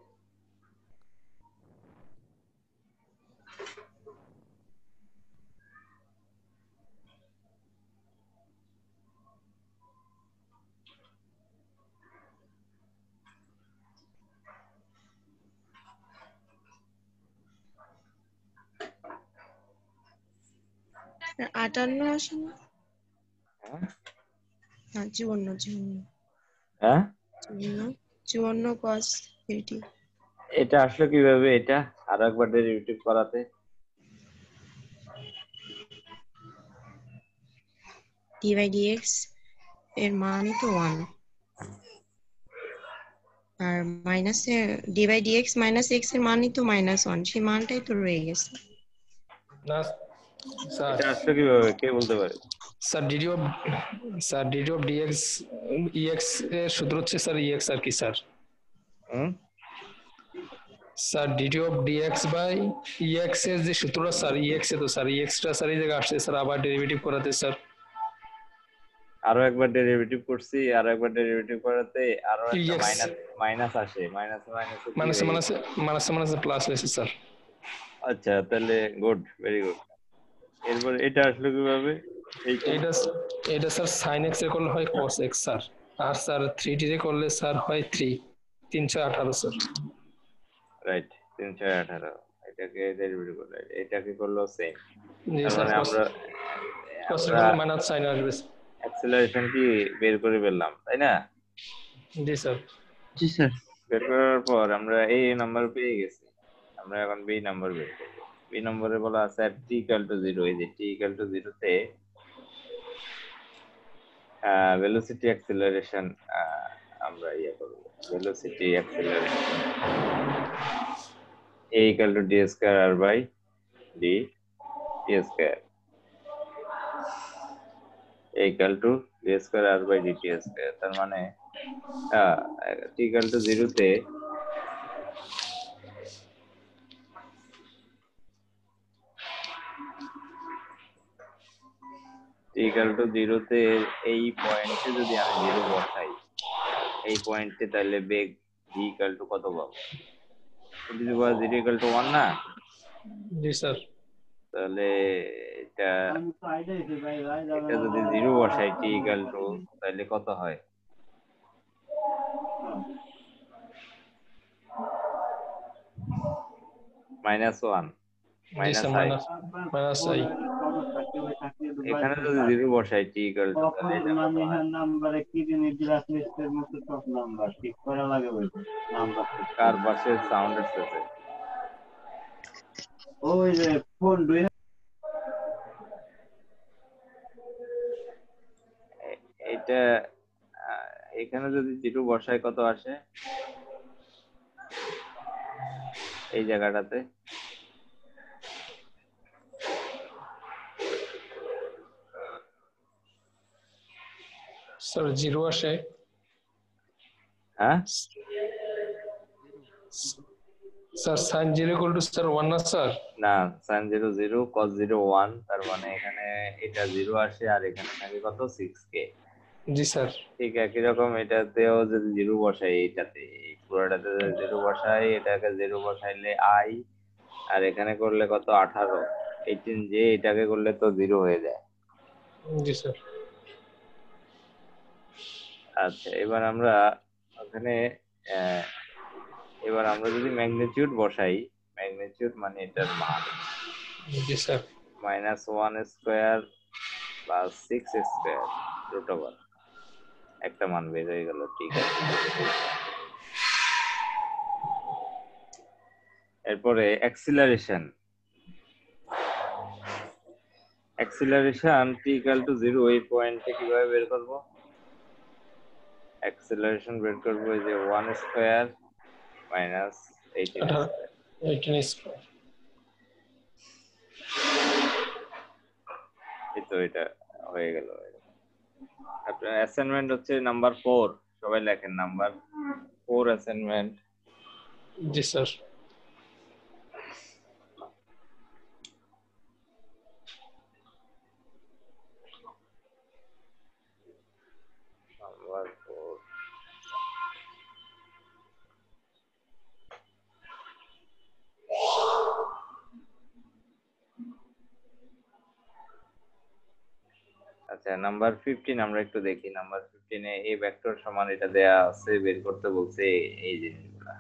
S4: 58 আসে না
S1: হ্যাঁ
S4: হ্যাঁ 54
S1: হ্যাঁ
S4: 54 cos 3t
S1: এটা আসলে কিভাবে এটা আরো একবার ডেরিভেটিভ করাতে
S4: d by dx এর মানই তো 1 আর minus d by dx minus x এর মানই তো -1 সেই মানটাই তো রয়ে গেছে
S7: না স্যার,
S1: এটা আসলে কিভাবে কে বলতে পারে
S7: ডিডি অফ ডিএক্স ইএক্স এর সূত্র হচ্ছে স্যার ইএক্স আর কি স্যার
S1: হুম
S7: sir DT of DX by EX এর যে সূত্রটা স্যার ইএক্স এ তো স্যার ইএক্সটা স্যার এই জায়গায় আসছে স্যার আবার ডেরিভেটিভ করাতে স্যার
S1: আরো একবার ডেরিভেটিভ করছি, আরো একবার ডেরিভেটিভ করাতে আরো একটা
S7: ইএক্স
S1: মাইনাস আসে, মাইনাস কি
S7: মাইনাসে
S1: হয়ে
S7: মাইনাসে মাইনাসে মাইনাসে প্লাস হয়েছে স্যার
S1: আচ্ছা, তাহলে গুড, ভেরি গুড। এরপর এটা আসলো কিভাবে?
S7: এইটা এটা স্যার সাইন এক্স এ করলে হয় cos x sir, r sir 3 এ করলে স্যার হয় 318 স্যার।
S1: রাইট, 318। এটাকে ডেরিভেটিভ করলে এটাকে করলো সেম।
S7: জি
S1: তার
S7: স্যার
S1: মানে
S7: কস এর
S1: আমরা
S7: করলে মাইনাস সাইন আসবে
S1: অ্যাক্সেলারেশন কি বের করে ফেললাম, তাই না?
S7: জি স্যার।
S3: জি স্যার।
S1: বের করার পর আমরা এই নাম্বার পেয়ে গেছি, আমরা এখন বি নাম্বার বের করব। বি নম্বরে বলা আছে t equal to 0, এই যে t equal to 0 তে ভেলোসিটি অ্যাক্সেলারেশন আমরা করব। Velocity acceleration a equal to d square r by d square, a equal to d square r by dt square। তার মানে t equal to 0 তে t equal to 0 তে এই পয়েন্টে যদি আমি 0 বসাই, এই পয়েন্টে, তাহলে বেগ v equal to কত পাবো? 0 equal to 1 না?
S7: জি স্যার।
S1: তাহলে এটা যদি 0 বসাই t equal to, তাহলে কত হয়? -1
S7: জি স্যার
S1: -i।
S7: Minus I.
S1: এখানে যদি 0 বসাই t equal to, তাহলে এটা কত হয়?
S8: নাম্বারে কি জিনিস গ্লাস লিস্টের মতো সব নাম্বার ঠিক করা লাগে ওই নাম্বার
S1: কার পাশে সাউন্ড আসছে?
S8: ওই যে ফোন
S1: এটা এখানে যদি 0 বসাই কত আসে এই জায়গাটাতে?
S7: স্যার 0 আসে।
S1: হ্যাঁ
S7: sir sine 0 equal to sir 1 না স্যার?
S1: না, sin 0 0, cos 0 1, তার মানে এখানে এটা 0 আসে আর এখানে থাকে কত? 6k।
S7: জি স্যার।
S1: ঠিক একই রকম এটাতেও যদি 0 বসাই, এইটাতে এই পুরোটাতে 0 বসাই, এটাকে 0 বসাইলে i, আর এখানে করলে কত? 18, 18j, এটাকে করলে তো 0 হয়ে যায়।
S7: জি স্যার।
S1: আচ্ছা, এবার আমরা ওখানে এবার আমরা যদি ম্যাগনিটিউড বসাই, ম্যাগনিটিউড মানে এটার মান,
S7: জি sir.
S1: -1 square plus 6 square root over, একটা মান বের হয়ে গেল। ঠিক আছে, এরপরে অ্যাক্সিলারেশন t equal to 0, এই পয়েন্টে কিভাবে বের করব? অ্যাক্সিলারেশন বের করব এই যে 1 স্কয়ার মাইনাস 18 স্কয়ার।
S7: 18 স্কয়ার।
S1: এই তো এটা হয়ে গেল। আপনার অ্যাসাইনমেন্ট হচ্ছে নাম্বার 4, সবাই লেখেন নাম্বার 4 অ্যাসাইনমেন্ট।
S7: জি স্যার।
S1: নাম্বার 4। আচ্ছা, নাম্বার 15 আমরা একটু দেখি। নাম্বার 15 এ a ভেক্টর সমান এটা দেয়া আছে, বের করতে বলছে এই জিনিসগুলা।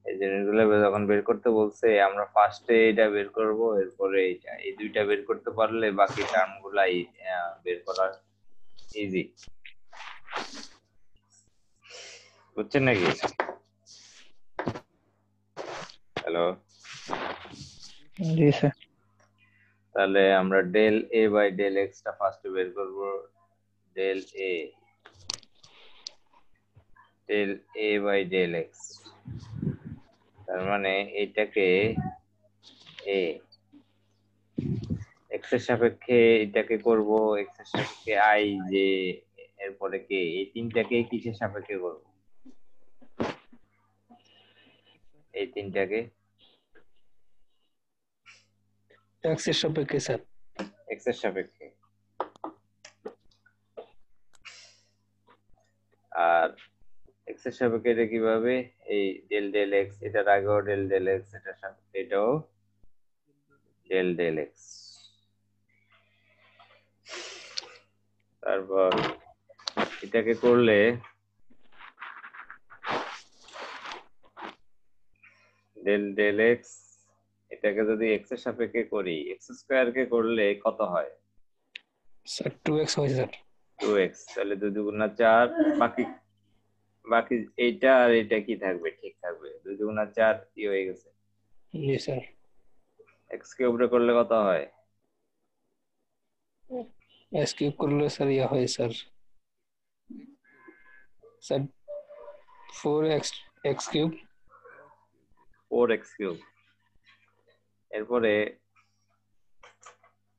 S1: এই জিনিসগুলো যখন বের করতে বলছে, আমরা ফার্স্টে এটা বের করব, এরপরে এইটা, এই দুইটা বের করতে পারলে বাকি টার্মগুলাই বের করা ইজি। বুঝছেন নাকি? হ্যালো,
S3: জি স্যার।
S1: তাহলে আমরা del a by del x টা ফার্স্টে বের করব। Del a by del x, তার মানে এটাকে a, x এর সাপেক্ষে এটাকে করব, x এর সাপেক্ষে i, যে এরপরে k, এই তিনটাকে কিসের সাপেক্ষে করব? এই তিনটাকে
S7: এক্স এর সাপেক্ষে স্যার।
S1: এক্স এর সাপেক্ষে। আর এক্স এর সাপেক্ষে এটা কিভাবে, এই ডেল ডেল এক্স, এটার আগেও ডেল ডেল এক্স, এটার সাপেক্ষে এটাও ডেল ডেল এক্স। তারপর এটাকে করলে ডেল ডেল এক্স, এটাকে যদি এক্স এর সাপেক্ষে করি, এক্স স্কয়ার কে করলে কত হয়?
S7: স্যার 2x হয় স্যার।
S1: 2x, তাহলে 2 দুগুণা 4, বাকি বাকি এইটা আর এটা কি থাকবে? ঠিক থাকবে। 2 দুগুণা 4 কি হয়ে গেছে?
S7: জি স্যার।
S1: x কিউব রে করলে কত হয়?
S7: s কিউব করলে স্যার ইয়া হয় sir, sir 4x x cube
S1: 4x cube. এরপরে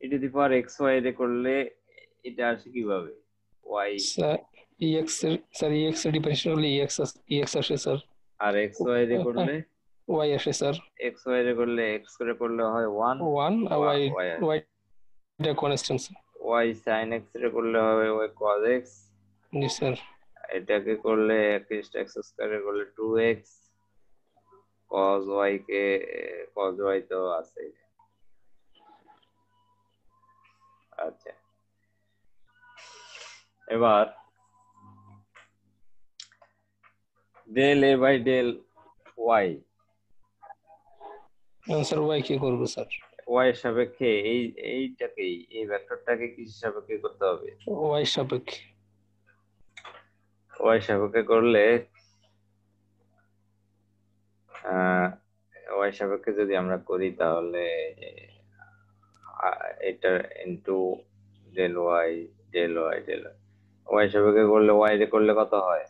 S1: e to the power xy রে করলে এটা আসে কিভাবে? y
S7: স্যার ex এর স্যার ex এর ডিফারেন্সিয়েশন হলে ex আসে স্যার,
S1: আর xy রে করলে
S7: y আসে স্যার।
S1: xy রে করলে x করে করলে হয় 1
S7: আর y
S1: y
S7: এটা constant sir.
S1: y sin x রে করলে হবে y cos x,
S7: জি স্যার।
S1: এটাকে করলে x স্কয়ার এ করলে 2x, cos y কে cos y তো আছে। আচ্ছা, এবার del a by del y,
S7: sir y কি করব স্যার?
S1: y এর সাপেক্ষে এইটাকেই, এই ভেক্টরটাকে কিসের সাপেক্ষে করতে হবে?
S7: y সাপেক্ষে।
S1: y সাপেক্ষে করলে y সাপেক্ষে যদি আমরা করি তাহলে এটা into del y del y del y সাপেক্ষে করলে y রে করলে কত হয়?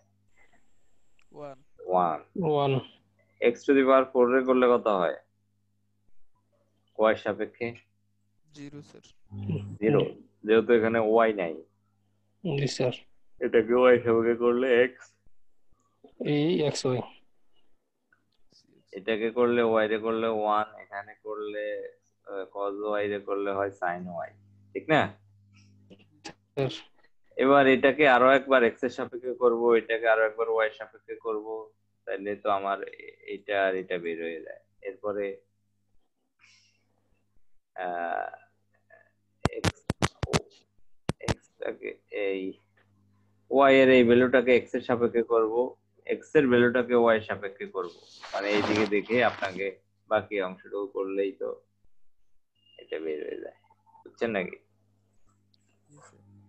S1: 1
S7: 1
S1: x টু দি পাওয়ার 4 রে করলে কত হয় y সাপেক্ষে?
S2: 0 স্যার।
S1: 0, যেহেতু এখানে y নাই।
S7: জি স্যার।
S1: এটাকে y সাপেক্ষে করলে x,
S7: এই xy,
S1: এটাকে করলে y রে করলে 1, এখানে করলে cos y রে করলে হয় sin y, ঠিক না?
S7: স্যার।
S1: এবার এটাকে আরো একবার x এর সাপেক্ষে করব, এটাকে আরো একবার y এর সাপেক্ষে করব, তাহলে তো আমার এটা আর এটা বের হয়ে যায়। এরপরে x টাকে এই y এর এই ভ্যালুটাকে x এর সাপেক্ষে করব, x এর ভ্যালুটাকে y এর সাপেক্ষে করব, মানে এইদিকে দেখে আপনাকে বাকি অংশটুকু করলেই তো এটা বের হয়ে যায়, বুঝছেন নাকি?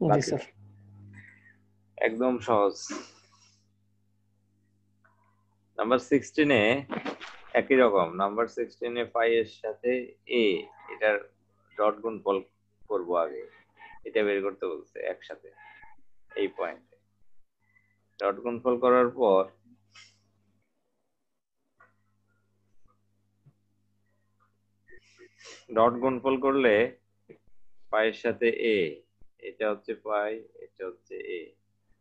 S7: জি স্যার।
S1: একদম সহজ। নাম্বার 16 এ একই রকম, নাম্বার 16 এ পাই এর সাথে a, এটার ডট গুণফল করব আগে, এটা বের করতে বলছে একসাথে এই পয়েন্টে। ডট গুণফল করার পর ডট গুণফল করলে পাইয়ের সাথে a, এটা হচ্ছে পাই, এটা হচ্ছে a,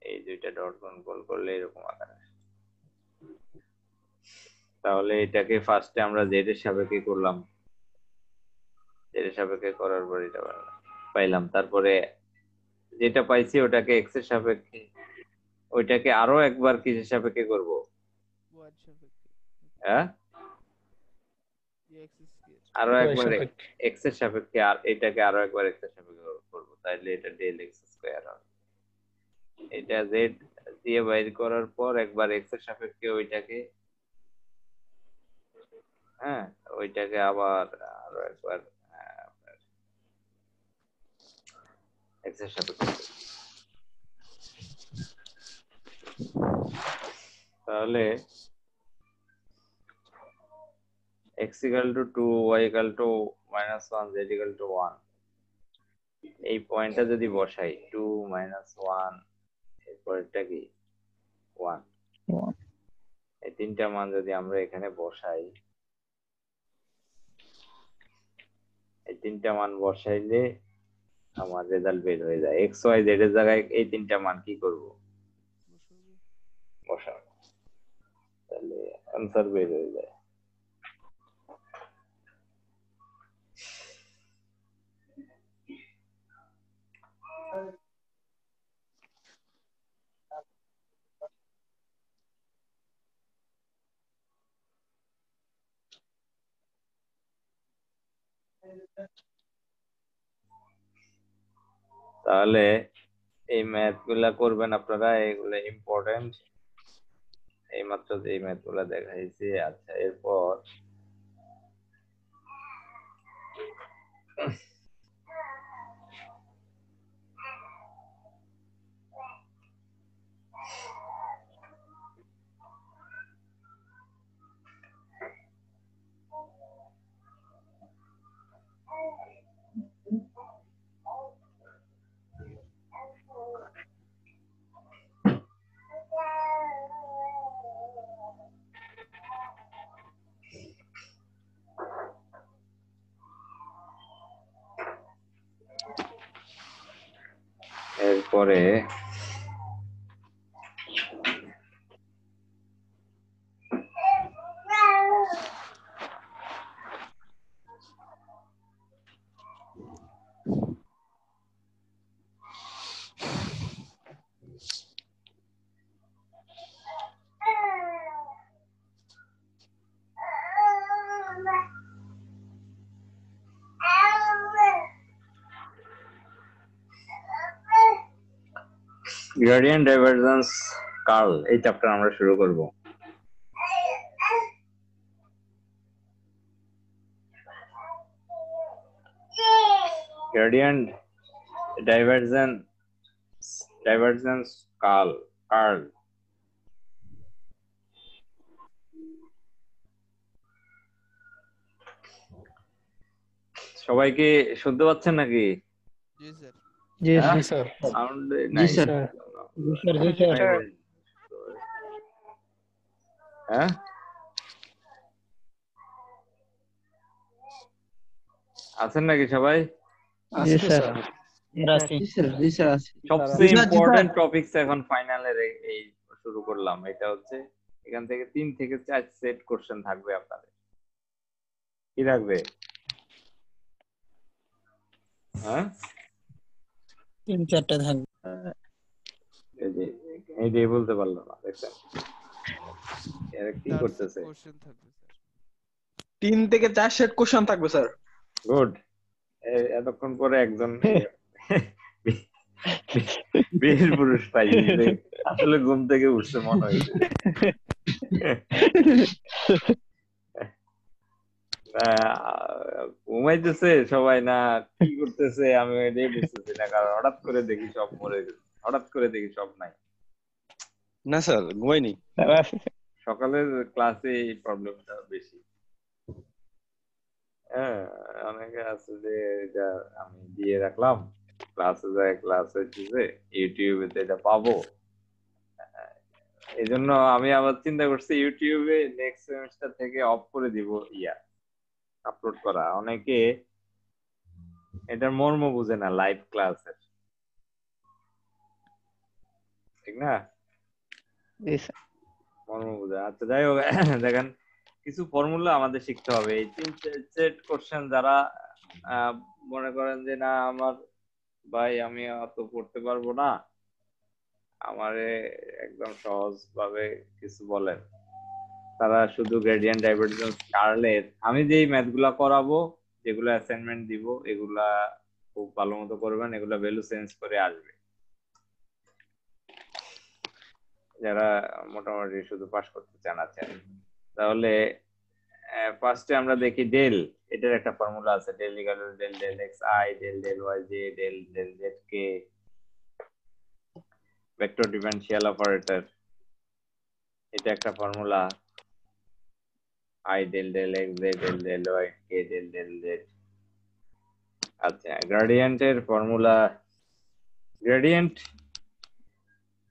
S1: এই দুইটা ডট গুণফল করলে এরকম আকার আসে। তাহলে এটাকে ফার্স্টে আমরা z এর সাপেক্ষে করলাম, z এর সাপেক্ষে করার পর এটা পাইলাম, তারপরে যেটা পাইছি ওটাকে x এর সাপেক্ষে, ওইটাকে আরো একবার কিসের সাপেক্ষে করব? হ্যাঁ, আরো একবার x এর সাপেক্ষে, আর এটাকে আরো একবার x এর সাপেক্ষে করব, তাহলে এটা ডেল x স্কয়ার হবে। এটা z দিয়ে বাইর করার পর একবার x এর সাপেক্ষে ওইটাকে, হ্যাঁ ওইটাকে আবার আরো একবার x এর সাপেক্ষে, তাহলে x equal to 2, y equal to -1, z equal to 1, এই পয়েন্টটা যদি বসাই 2 -1, এরপরটা কি 1, এই তিনটা মান যদি আমরা এখানে বসাই, এই তিনটা মান বসাইলে আমার রেজাল্ট বের হয়ে যায়। x y z এর জায়গায় এই তিনটা মান কি করব? বসাবো, তাহলে आंसर বের হয়ে যায়। তাহলে এই ম্যাথ গুলা করবেন আপনারা, এগুলো ইম্পর্টেন্ট। এই মাত্র যে এই ম্যাথ গুলা দেখাইছি। আচ্ছা, এরপর এরপরে গ্রেডিয়েন্ট ডাইভারজেন্স কার্ল, এই চ্যাপ্টার আমরা শুরু করব। Gradient divergence curl. সবাই কি শুনতে পাচ্ছেন নাকি?
S2: জি স্যার।
S3: জি
S1: হ্যাঁ?
S3: স্যার।
S7: স্যার
S1: সাউন্ড
S3: জি
S1: নাই।
S3: স্যার। জি স্যার, জি স্যার।
S1: হ্যাঁ, আছেন নাকি সবাই?
S3: জি
S7: আছে তো
S3: স্যার।
S7: স্যার।
S3: জি স্যার, জি স্যার আছে।
S1: সবচেয়ে
S3: জি স্যার, জি স্যার।
S1: ইম্পর্টেন্ট টপিকস এখন ফাইনালের এই শুরু করলাম। এটা হচ্ছে এখান থেকে 3 থেকে 4 সেট কোশ্চেন থাকবে আপনাদের। কি থাকবে? হ্যাঁ,
S3: 3-4টা থাকবে।
S1: এই যে বলতে পারলো না, দেখছেন এরা কি করতেছে?
S2: কোশ্চেন থাকবে স্যার।
S5: 3 থেকে 4 সেট কোশ্চেন থাকবে স্যার।
S1: গুড। এতক্ষণ পরে একজন বীর পুরুষ পাই যে আসলে ঘুম থেকে উঠছে মনে হয়েছে। ঘুমাইতেছে সবাই না কি করতেছে আমি এটাই বুঝতেছি না, কারণ হঠাৎ করে দেখি সব মরে গেছে, হঠাৎ করে দেখি সব নাই।
S5: না স্যার, ঘুমাইনি।
S1: সকালের ক্লাসে এই প্রবলেমটা বেশি। হ্যাঁ, অনেকে আছে যে এটা আমি দিয়ে রাখলাম, ক্লাসে যায়, ক্লাসে দিবে, ইউটিউবে তো এটা পাবো। এই জন্য আমি আবার চিন্তা করছি ইউটিউবে নেক্সট সেমিস্টার থেকে অফ করে দিব আপলোড করা। অনেকে এটার মর্ম বুঝে না লাইভ ক্লাসের, ঠিক না?
S3: জি স্যার।
S1: মর্ম বুঝে। আচ্ছা, যাই হোক, দেখেন কিছু ফর্মুলা আমাদের শিখতে হবে। এই 3 সেট কোশ্চেন যারা আহ, মনে করেন যে না আমার ভাই আমি অত পড়তে পারবো না, আমারে একদম সহজ ভাবে কিছু বলেন, তারা শুধু গ্রেডিয়েন্ট ডাইভারজেন্স কার্লের আমি যেই ম্যাথ গুলা করাবো, যেগুলো অ্যাসাইনমেন্ট দিব, এগুলা খুব ভালো মতো করবেন, এগুলা ভ্যালু চেঞ্জ করে আসবে। যারা মোটামুটি শুধু পাস করতে চান আছেন, তাহলে ফার্স্টে আমরা দেখি ডেল। এটার একটা ফর্মুলা আছে, del equal to del del x I del del Y J del del Z K, vector differential operator. এটা একটা formula, I del del X J del del Y K del del Z. আচ্ছা, গ্রেডিয়েন্টের formula, gradient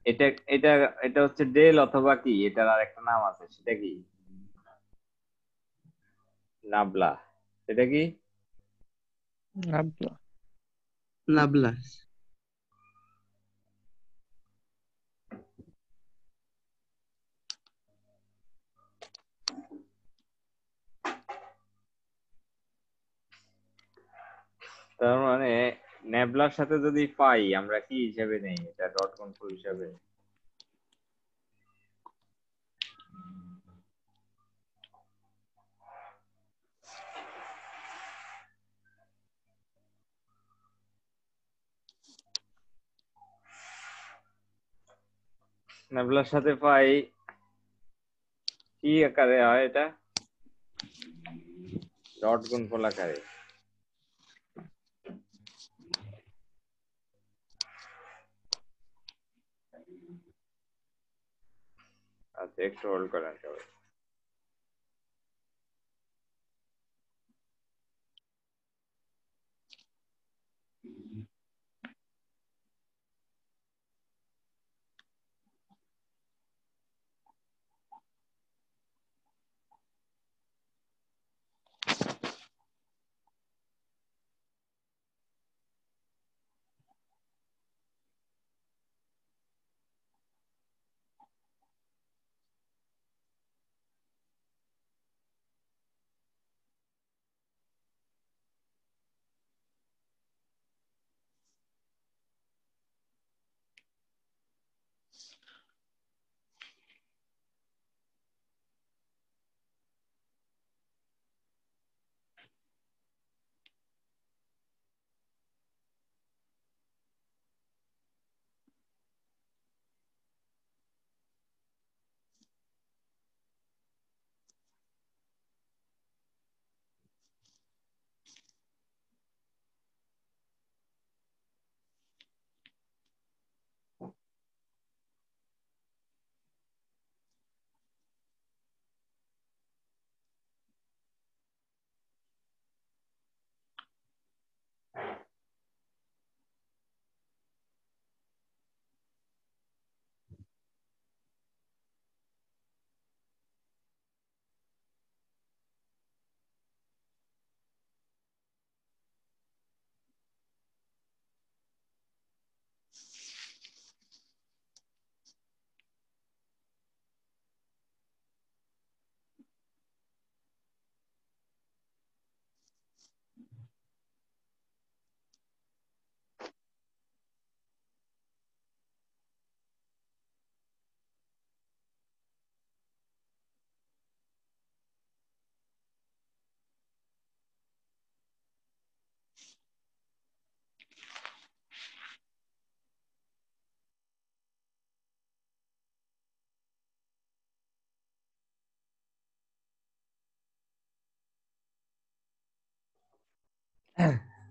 S1: এটা এটা এটা হচ্ছে del, অথবা কি এটার আর একটা নাম আছে, সেটা কি? নাবলা। সেটা কি?
S3: নাবলা। নাবলা।
S1: তার মানে নেবলার সাথে যদি পাই আমরা কি হিসাবে নেই? এটা ডট কনফ্যুজ হিসাবে। নাবলার সাথে পাই কি আকারে হয় এটা? ডট গুণফল আকারে। আচ্ছা একটু হোল্ড করেন সবাই।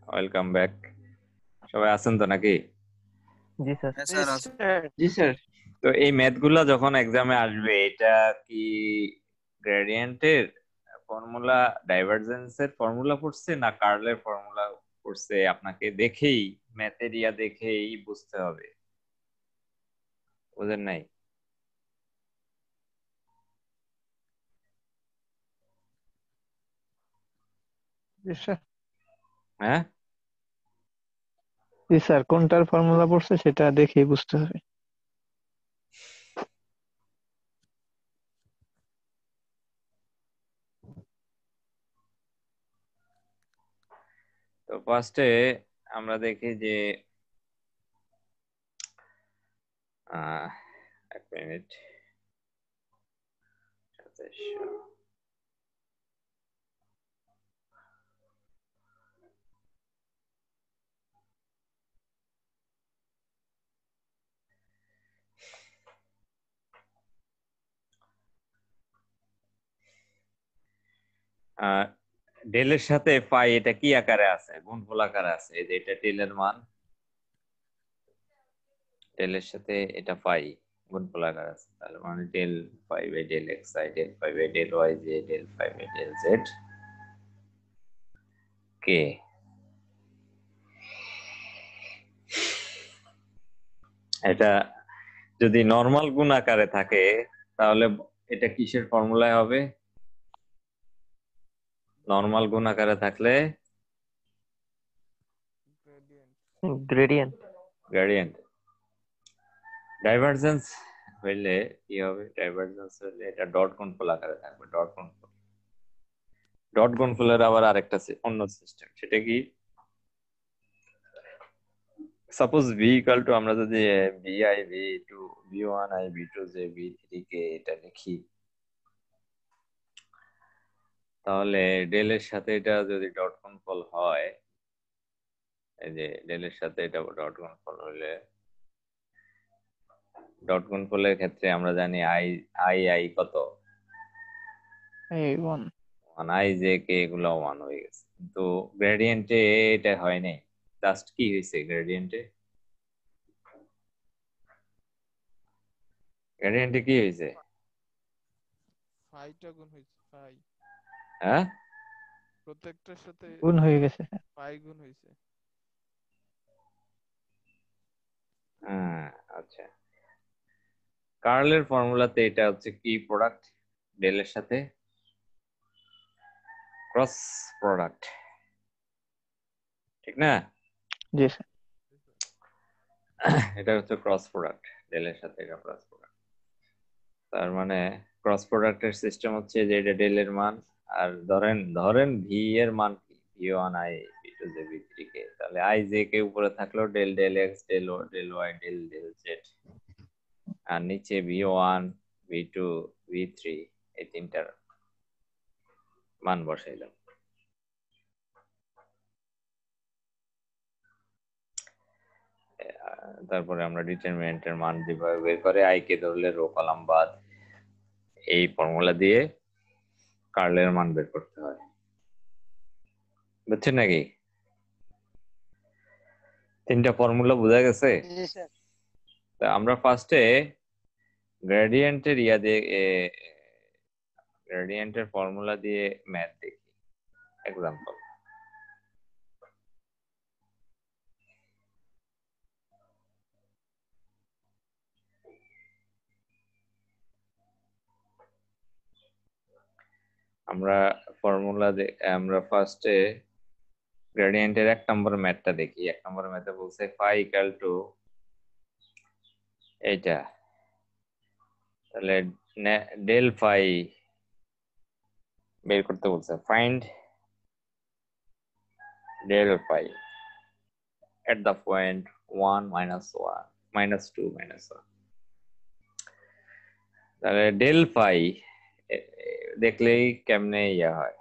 S1: Welcome back. সবাই আছেন তো নাকি?
S2: জি স্যার।
S3: জি স্যার।
S1: তো এই ম্যাথ গুলা যখন এক্সামে আসবে, এটা কি গ্রেডিয়েন্টের ফর্মুলা, ডাইভারজেন্সের ফর্মুলা পড়ছে না কার্লের ফর্মুলা পড়ছে? আপনাকে দেখেই ম্যাথের ইয়া দেখেই বুঝতে হবে, বুঝেন নাই?
S2: জি স্যার।
S1: হ্যাঁ,
S2: জি স্যার, কোনটার ফর্মুলা পড়ছে সেটা দেখেই বুঝতে হবে।
S1: তো ফার্স্টে আমরা দেখি যে এক মিনিট, 2700 ডেলের সাথে পাই এটা কি আকারে আছে? গুণফল আকারে আছে। এই যে এটা ডেলের মান, ডেলের সাথে এটা পাই গুণফল আকারে আছে। তাহলে মানে del pi by del x I, del pi by del Y J, del pi by del Z k. এটা যদি নরমাল গুণ আকারে থাকে তাহলে এটা কিসের ফর্মুলায় হবে? নরমাল গুণ আকারে থাকলে
S2: গ্রেডিয়েন্ট।
S1: গ্রেডিয়েন্ট। ডাইভারজেন্স হইলে কি হবে? ডাইভারজেন্স হইলে এটা ডট গুণফল আকারে থাকবে। ডট গুণফল, ডট গুণফলের আবার আরেকটা অন্য সিস্টেম, সেটা কি? সাপোজ ভি ইকুয়াল টু, আমরা যদি v i v two v one i v two j v three k এটা লিখি, তাহলে ডেলের সাথে এটা যদি ডট গুণফল হয়, এই যে ডেলের সাথে এটা ডট গুণফল হলে ডট গুণফলের ক্ষেত্রে আমরা জানি আই আই আই কত
S3: A1
S1: ওয়ান, আই জে কে এগুলো 1 হয়ে গেছে, কিন্তু গ্রেডিয়েন্টে এটা হয় নাই। জাস্ট কি হয়েছে গ্রেডিয়েন্টে? গ্রেডিয়েন্টে কি হয়েছে?
S2: ফাইটা গুণ হয়েছে, ফাই
S1: হ্যাঁ,
S2: প্রত্যেকটার সাথে
S3: গুণ হয়ে গেছে স্যার।
S2: ফাই গুণ হয়েছে।
S1: হ্যাঁ, আচ্ছা। কার্লের ফর্মুলাতে এটা হচ্ছে কি প্রোডাক্ট, ডেলের সাথে ক্রস প্রোডাক্ট, ঠিক না?
S3: জি স্যার।
S1: এটা হচ্ছে ক্রস প্রোডাক্ট, ডেলের সাথে এটা ক্রস প্রোডাক্ট। তার মানে ক্রস প্রোডাক্টের সিস্টেম হচ্ছে যে এটা ডেলের মান, আর ধরেন ধরেন ভি এর মান কি, v one i, v two j, v three k, তাহলে আই জে কে উপরে থাকলো ডেল ডেল এক্স, ডেল ও del Y, del del z, আর নিচে v one, v two, v three, এই তিনটার মান বসাইলাম। তারপরে আমরা ডিটারমিনেন্টের মান যেভাবে বের করে আই কে ধরলে রো কলাম বাদ, এই ফর্মুলা দিয়ে কার্লের মান বের করতে হয়, বুঝছেন নাকি? তিনটা ফর্মুলা বোঝা গেছে? তা আমরা ফার্স্টে গ্রেডিয়েন্টের গ্রেডিয়েন্টের ফর্মুলা দিয়ে ম্যাথ দেখি, এক্সাম্পল। আমরা ফার্স্টে গ্রেডিয়েন্টের 1 নম্বর ম্যাথটা দেখি। 1 নম্বর ম্যাথে বলছে ফাই ইকুয়াল টু এইটা, তাহলে ডেল ফাই বের করতে বলছে, find del phi at the point 1 minus 1 minus 2 minus 1, তাহলে ডেল ফাই দেখলেই কেমনে ইয়া হয়,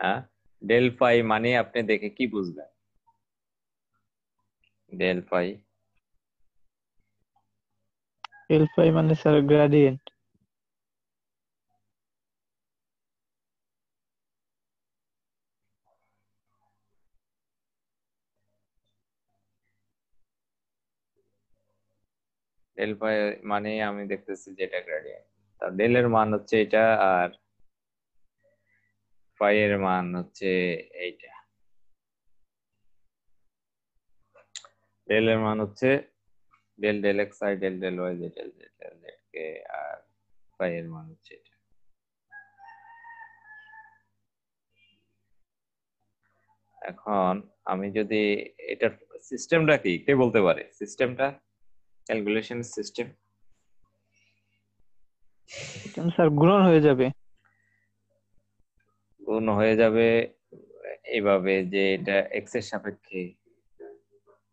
S1: হ্যাঁ? ডেল ফাই মানে আপনি দেখে কি বুঝবেন? ডেল ফাই
S3: L5 মানে স্যার গ্রেডিয়েন্ট।
S1: ডেল ফাই মানে আমি দেখতেছি যেটা গ্রেডিয়েন্ট, তা ডেল এর মান হচ্ছে এটা, আর ফাই এর মান হচ্ছে এইটা। ডেল এর মান হচ্ছে del del x I, del del Y, del del Z কে, আর ফাই এর মান হচ্ছে এটা। এখন আমি যদি এটার সিস্টেমটা কি কে বলতে পারে? সিস্টেমটা, ক্যালকুলেশন সিস্টেম
S3: স্যার গুণন হয়ে যাবে।
S1: গুণ হয়ে যাবে এইভাবে যে এটা এক্স এর সাপেক্ষে,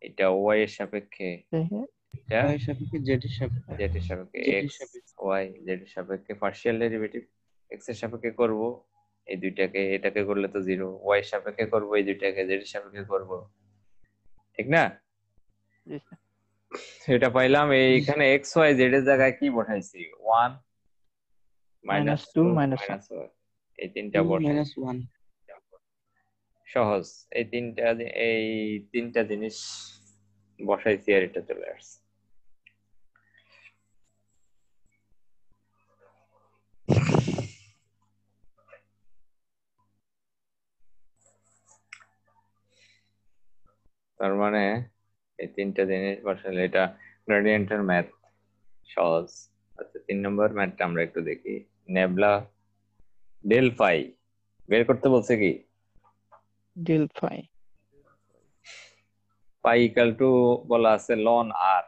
S1: এটা ওয়াই এর সাপেক্ষে, এটা
S3: Y সাপেক্ষে Z এর সাপেক্ষে।
S1: জেড এর সাপেক্ষে,
S3: Z এর
S1: এক্স
S3: সাপেক্ষে।
S1: ওয়াই জেড এর সাপেক্ষে পার্শিয়াল ডেরিভেটিভ এক্স এর সাপেক্ষে করব, এই দুইটাকে, এটাকে করলে তো 0, ওয়াই এর সাপেক্ষে করব, এই দুইটাকে জেড এর সাপেক্ষে করব, ঠিক না?
S3: জি স্যার।
S1: এটা পাইলাম। এইখানে এক্স ওয়াই জেড এর জায়গায় কি বসাইছি? 1 মাইনাস
S3: 2
S1: 2
S3: মাইনাস 1।
S1: মাইনাস 1, এই তিনটা বসাই।
S3: 1
S1: সহজ, এই তিনটা জিনিস বসাইছি আর এটা চলে আসছে। তার মানে এই তিনটা জিনিস বসালে এটা গ্রেডিয়েন্টের ম্যাথ সহজ। আচ্ছা, 3 নম্বর ম্যাথটা আমরা একটু দেখি। নেবলা ডেল ফাই বের করতে বলছে কি?
S3: Del phi
S1: pi equal to বলা আছে ln R,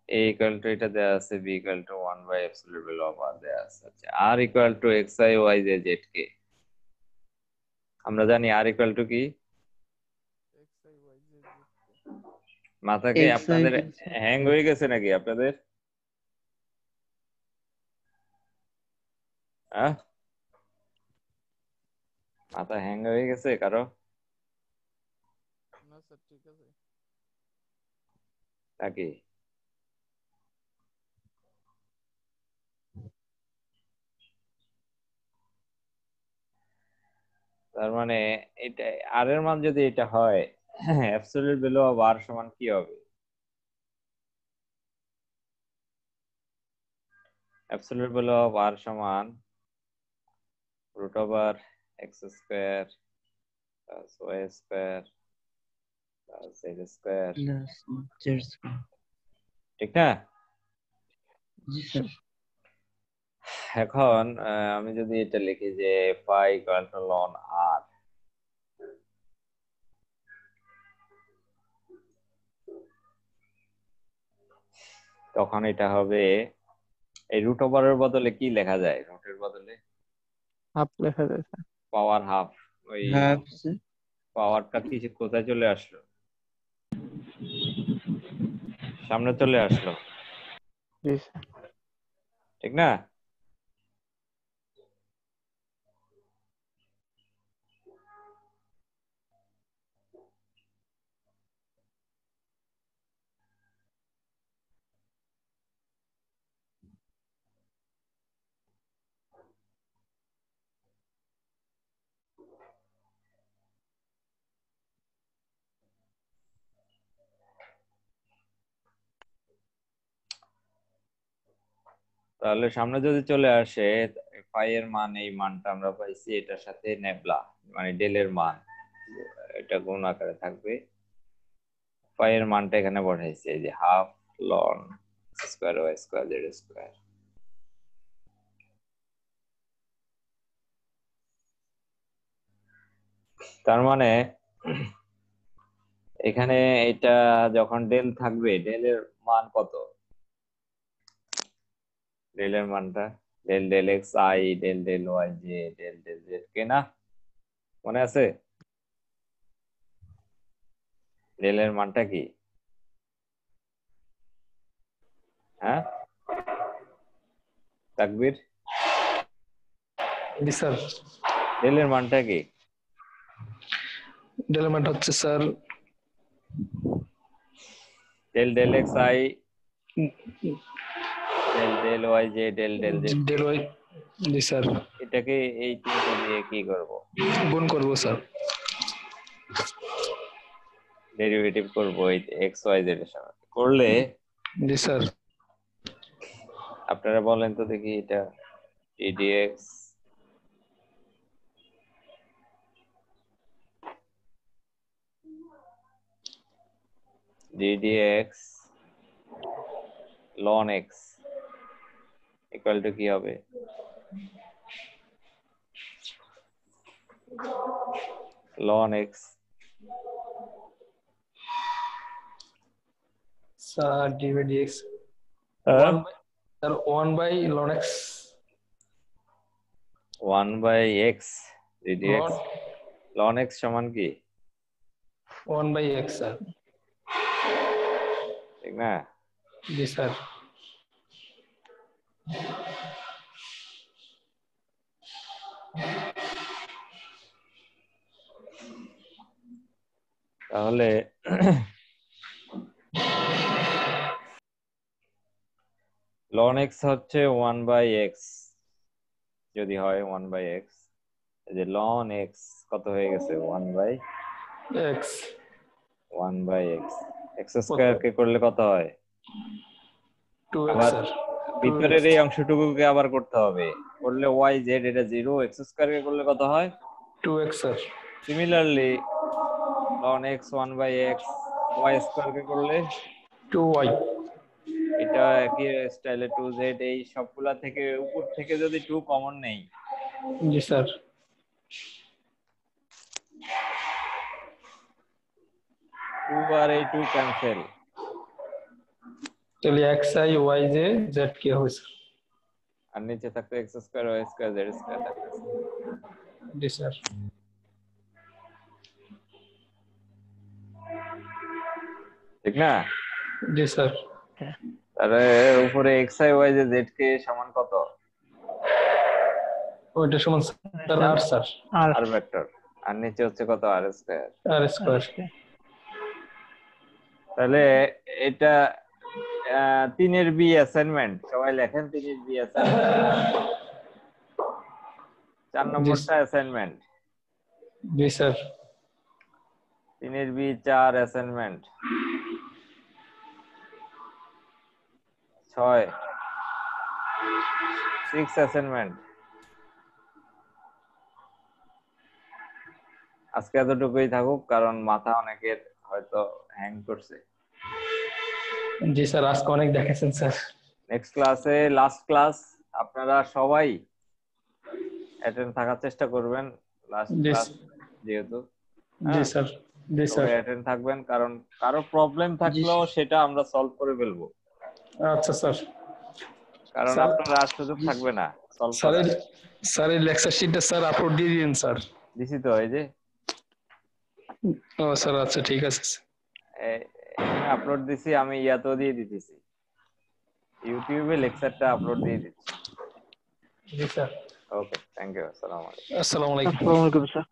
S1: a equal to এটা দেয়া আছে, b equal to 1 by absolute value of r দেয়া আছে। আচ্ছা, r equal to xi yj z k, আমরা জানি r ইকুয়াল টু কি? মাথা কি আপনাদের হ্যাং হয়ে গেছে নাকি আপনাদের? হ্যাঁ, মাথা হ্যাং হয়ে গেছে কারো
S2: না স্যার ঠিক আছে।
S1: নাকি? তার মানে এটা আর এর মান যদি এটা হয়, অ্যাবসলিউট ভ্যালু অফ আর সমান কি হবে? অ্যাবসলিউট ভ্যালু অফ আর সমান root over X square plus Y square plus Z square, ঠিক না?
S6: জি স্যার।
S1: এখন আমি যদি এটা লিখি যে phi equal to ln R, তখন এটা হবে এই রুট ওভারের বদলে কি লেখা যায়? রুটের বদলে
S3: হাফ লেখা যায় স্যার।
S1: Power half. ওই
S6: হাফ স্যার।
S1: পাওয়ারটা কি কোথায় চলে আসলো? সামনে চলে আসলো,
S3: জি স্যার।
S1: ঠিক না? তাহলে সামনে যদি চলে আসে, ফাই এর মান, এই মানটা আমরা পাইছি এটার সাথে নেবলা মানে ডেলের মান, এটা গুণ আকারে থাকবে। ফাই এর মানটা এখানে বসাইছি, এই যে half ln square Y square Z square. তার মানে এখানে এটা যখন ডেল থাকবে, ডেলের মান কত? ডেলের মানটা del del x I, del del Y J, del del Z k, না মনে আছে? ডেলের মানটা কি? হ্যাঁ তাকবীর,
S7: জি স্যার।
S1: ডেলের মানটা কি?
S7: ডেলমেন্ট হচ্ছে sir
S1: del del x I, del del Y J, del del Z.
S7: Del Y. জি স্যার।
S1: এটাকে এই তিনটা দিয়ে কি করব?
S7: গুণ করবো স্যার।
S1: ডেরিভেটিভ করব এই এক্স ওয়াই জেড এর সাথে। করলে
S7: জি স্যার।
S1: আপনারা বলেন তো দেখি, এটা DX DDX ln X equal to কি হবে? Ln X
S7: sir DX sir 1 by ln x
S1: 1 by X DDX ln X সমান কি?
S7: 1 বাই x স্যার।
S1: ঠিক না?
S7: জি স্যার।
S1: তাহলে লন এক্স হচ্ছে 1 বাই এক্স, যদি হয় 1 বাই এক্স, এই যে লন এক্স কত হয়ে গেছে? 1 by
S7: x
S1: 1 by x. X square কে করলে কত হয়?
S7: 2x
S1: আবার
S7: স্যার।
S1: ভিতরের এই অংশটুকুকে আবার করতে হবে, করলে ওয়াই জেড এটা 0, এক্স স্কয়ার কে করলে কত হয়?
S7: 2x sir.
S1: Similarly ln x 1 by x, y square কে করলে
S7: 2y।
S1: এটা একই স্টাইলে 2z। এই সবগুলা থেকে উপর থেকে যদি 2 কমন নেই,
S7: জি স্যার।
S1: 2 আর এই 2 ক্যান্সেল,
S7: তাহলে xi yj zk হবে স্যার।
S1: আর নিচে থাকতো x square y square z square থাকতেছে।
S7: জি স্যার।
S1: ঠিক না?
S7: জি স্যার।
S1: তাহলে উপরে x i y j z k সমান কত?
S7: ওইটা সমান sir r sir
S3: r
S1: r vector, আর নিচে হচ্ছে কত আর স্কয়ার।
S7: আর স্কয়ার।
S1: তাহলে এটা 3 এর বি অ্যাসাইনমেন্ট, সবাই লেখেন 3 এর বি অ্যাসাইনমেন্ট। 4 নম্বরটা অ্যাসাইনমেন্ট।
S7: জি স্যার।
S1: 3 এর বি 4 অ্যাসাইনমেন্ট। 6 অ্যাসাইনমেন্ট। আজকে এতটুকুই থাকুক, কারণ মাথা অনেকের হয়তো হ্যাং করছে।
S7: জি স্যার, আজকে অনেক দেখাচ্ছেন স্যার।
S1: নেক্সট ক্লাসে, লাস্ট ক্লাস, আপনারা সবাই অ্যাটেন্ড থাকার চেষ্টা করবেন। লাস্ট
S7: জি
S1: ক্লাস যেহেতু,
S7: জি স্যার। জি স্যার।
S1: সবাই অ্যাটেন্ড থাকবেন, কারণ কারো প্রবলেম থাকলেও সেটা আমরা সলভ করে ফেলবো,
S7: আচ্ছা স্যার।
S1: কারণ
S7: স্যার,
S1: আপনার আর সুযোগ থাকবে না সলভ
S7: স্যারের
S1: করার।
S7: স্যারের লেকচার শিটটা স্যার আপলোড দিয়ে দিন স্যার।
S1: দিছি তো, এই যে
S7: ও স্যার, আচ্ছা ঠিক আছে।
S1: আপলোড দিছি, আমি ইয়াতেও দিয়ে দিতেছি, ইউটিউবে লেকচারটা আপলোড দিয়ে দিচ্ছি।
S7: জি স্যার।
S1: ওকে, থ্যাংক ইউ, আসসালামু আলাইকুম।
S7: আসসালামু আলাইকুম।
S3: আসসালামু আলাইকুম স্যার।